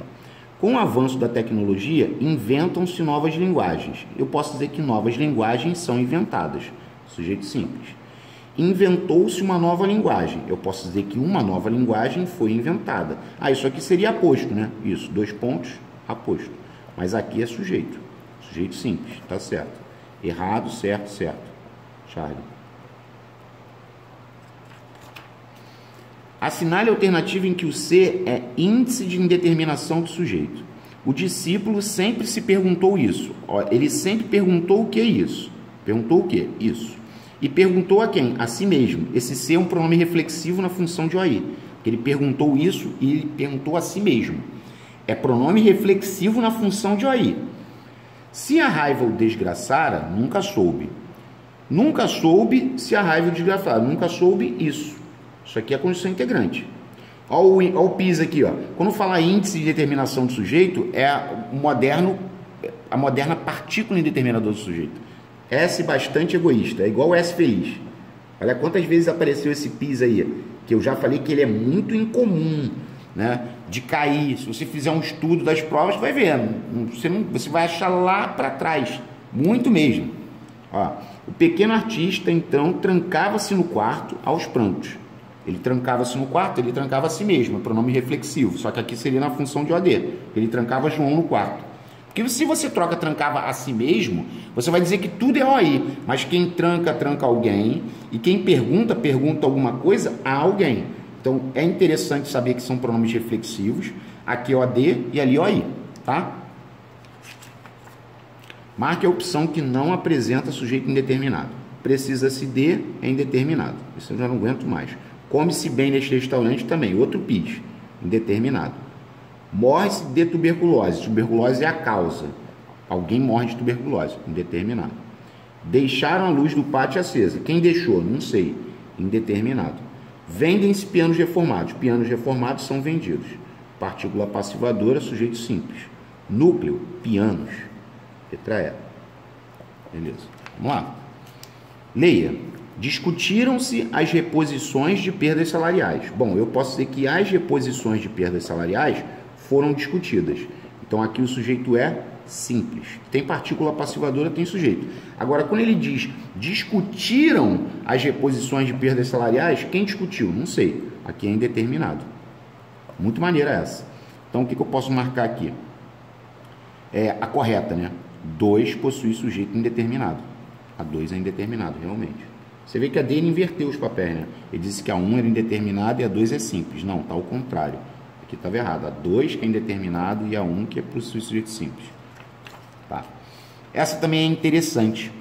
Com o avanço da tecnologia, inventam-se novas linguagens. Eu posso dizer que novas linguagens são inventadas. Sujeito simples. Inventou-se uma nova linguagem. Eu posso dizer que uma nova linguagem foi inventada. Ah, isso aqui seria aposto, né? Isso, 2 pontos, aposto. Mas aqui é sujeito. Sujeito simples, tá certo. Errado, certo, certo. Charlie. Assinale a alternativa em que o C é índice de indeterminação do sujeito. O discípulo sempre se perguntou isso. Ele sempre perguntou o que é isso. Perguntou o que? Isso. E perguntou a quem? A si mesmo. Esse C é um pronome reflexivo na função de OI. Ele perguntou isso e ele perguntou a si mesmo. É pronome reflexivo na função de OI. Se a raiva o desgraçara, nunca soube. Nunca soube se a raiva o desgraçara. Nunca soube isso. Isso aqui é a condição integrante. Olha o PIS aqui, ó. Quando fala índice de determinação do sujeito, é a moderna partícula indeterminador do sujeito. S bastante egoísta, é igual S feliz. Olha quantas vezes apareceu esse PIS aí, que eu já falei que ele é muito incomum, né? De cair. Se você fizer um estudo das provas, vai ver. Você vai achar lá para trás. Muito mesmo. Ó, o pequeno artista, então, trancava-se no quarto aos prantos. Ele trancava-se no quarto, ele trancava a si mesmo, é pronome reflexivo, só que aqui seria na função de OD. Ele trancava João no quarto. Porque se você troca trancava a si mesmo, você vai dizer que tudo é OI, mas quem tranca, tranca alguém, e quem pergunta, pergunta alguma coisa a alguém. Então, é interessante saber que são pronomes reflexivos, aqui é OD e ali OI, tá? Marque a opção que não apresenta sujeito indeterminado. Precisa-se de é indeterminado. Isso eu já não aguento mais. Come-se bem neste restaurante também, outro PIS, indeterminado. Morre-se de tuberculose. Tuberculose é a causa. Alguém morre de tuberculose, indeterminado. Deixaram a luz do pátio acesa. Quem deixou? Não sei, indeterminado. Vendem-se pianos reformados. Pianos reformados são vendidos. Partícula passivadora, sujeito simples. Núcleo, pianos. Letra E. Beleza. Vamos lá. Leia. Discutiram-se as reposições de perdas salariais. Bom, eu posso dizer que as reposições de perdas salariais foram discutidas. Então, aqui o sujeito é simples. Tem partícula passivadora, tem sujeito. Agora, quando ele diz discutiram as reposições de perdas salariais, quem discutiu? Não sei. Aqui é indeterminado. Muito maneira essa. Então, o que eu posso marcar aqui? É a correta, né? 2 possui sujeito indeterminado. A 2 é indeterminado, realmente. Você vê que a D ele inverteu os papéis, né? Ele disse que a 1 era indeterminado e a 2 é simples. Não, tá ao contrário. Aqui estava errado. A 2 que é indeterminado e a 1 que é possui sujeito simples. Tá. Essa também é interessante,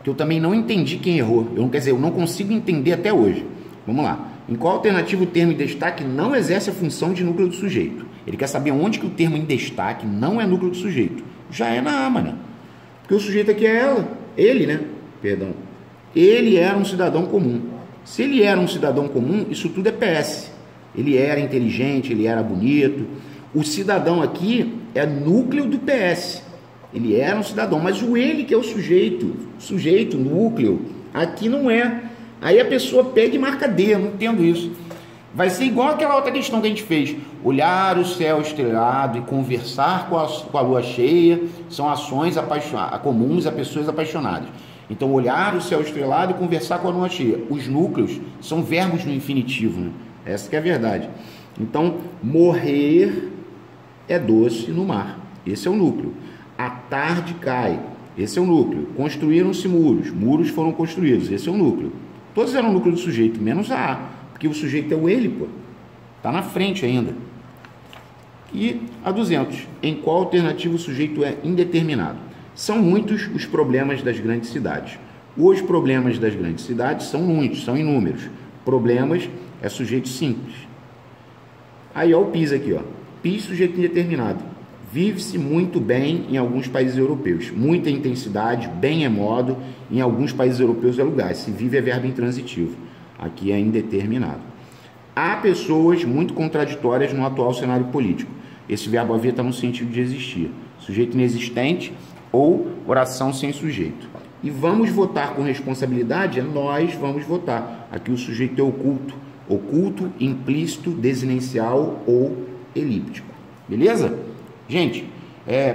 que eu também não entendi quem errou. Eu não consigo entender até hoje. Vamos lá. Em qual alternativa o termo em destaque não exerce a função de núcleo do sujeito? Ele quer saber onde que o termo em destaque não é núcleo do sujeito. Já é na A, mano. Porque o sujeito aqui é ela. Ele, né? Perdão. Ele era um cidadão comum. Se ele era um cidadão comum, isso tudo é PS. Ele era inteligente, ele era bonito. O cidadão aqui é núcleo do PS. Ele era um cidadão, mas o ele que é o sujeito, núcleo, aqui não é. Aí a pessoa pega e marca D, eu não entendo isso. Vai ser igual aquela outra questão que a gente fez. Olhar o céu estrelado e conversar com a lua cheia são ações comuns a pessoas apaixonadas. Então, olhar o céu estrelado e conversar com a lua cheia. Os núcleos são verbos no infinitivo, né? Essa que é a verdade. Então, morrer é doce no mar. Esse é o núcleo. A tarde cai. Esse é o núcleo. Construíram-se muros. Muros foram construídos. Esse é o núcleo. Todos eram núcleo do sujeito, menos a A. Porque o sujeito é o ele, pô. Tá na frente ainda. E a 200. Em qual alternativa o sujeito é indeterminado? São muitos os problemas das grandes cidades. Os problemas das grandes cidades são muitos, são inúmeros. Problemas é sujeito simples. Aí, ó, o PIS aqui, ó. PIS, sujeito indeterminado. Vive-se muito bem em alguns países europeus. Muita intensidade, bem é modo. Em alguns países europeus é lugar. Se vive é verbo intransitivo. Aqui é indeterminado. Há pessoas muito contraditórias no atual cenário político. Esse verbo haver está no sentido de existir. Sujeito inexistente ou oração sem sujeito. E vamos votar com responsabilidade? Nós vamos votar. Aqui o sujeito é oculto. Oculto, implícito, desinencial ou elíptico. Beleza? Gente,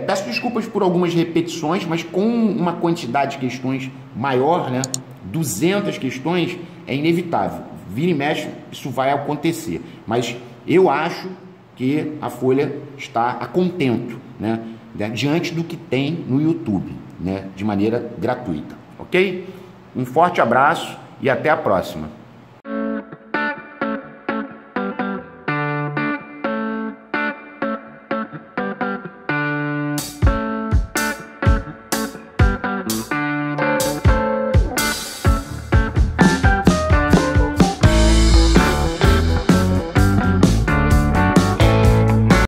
peço desculpas por algumas repetições, mas com uma quantidade de questões maior, né? 200 questões, é inevitável. Vira e mexe, isso vai acontecer. Mas eu acho que a Folha está a contento, né? Diante do que tem no YouTube, né? De maneira gratuita. Ok? Um forte abraço e até a próxima.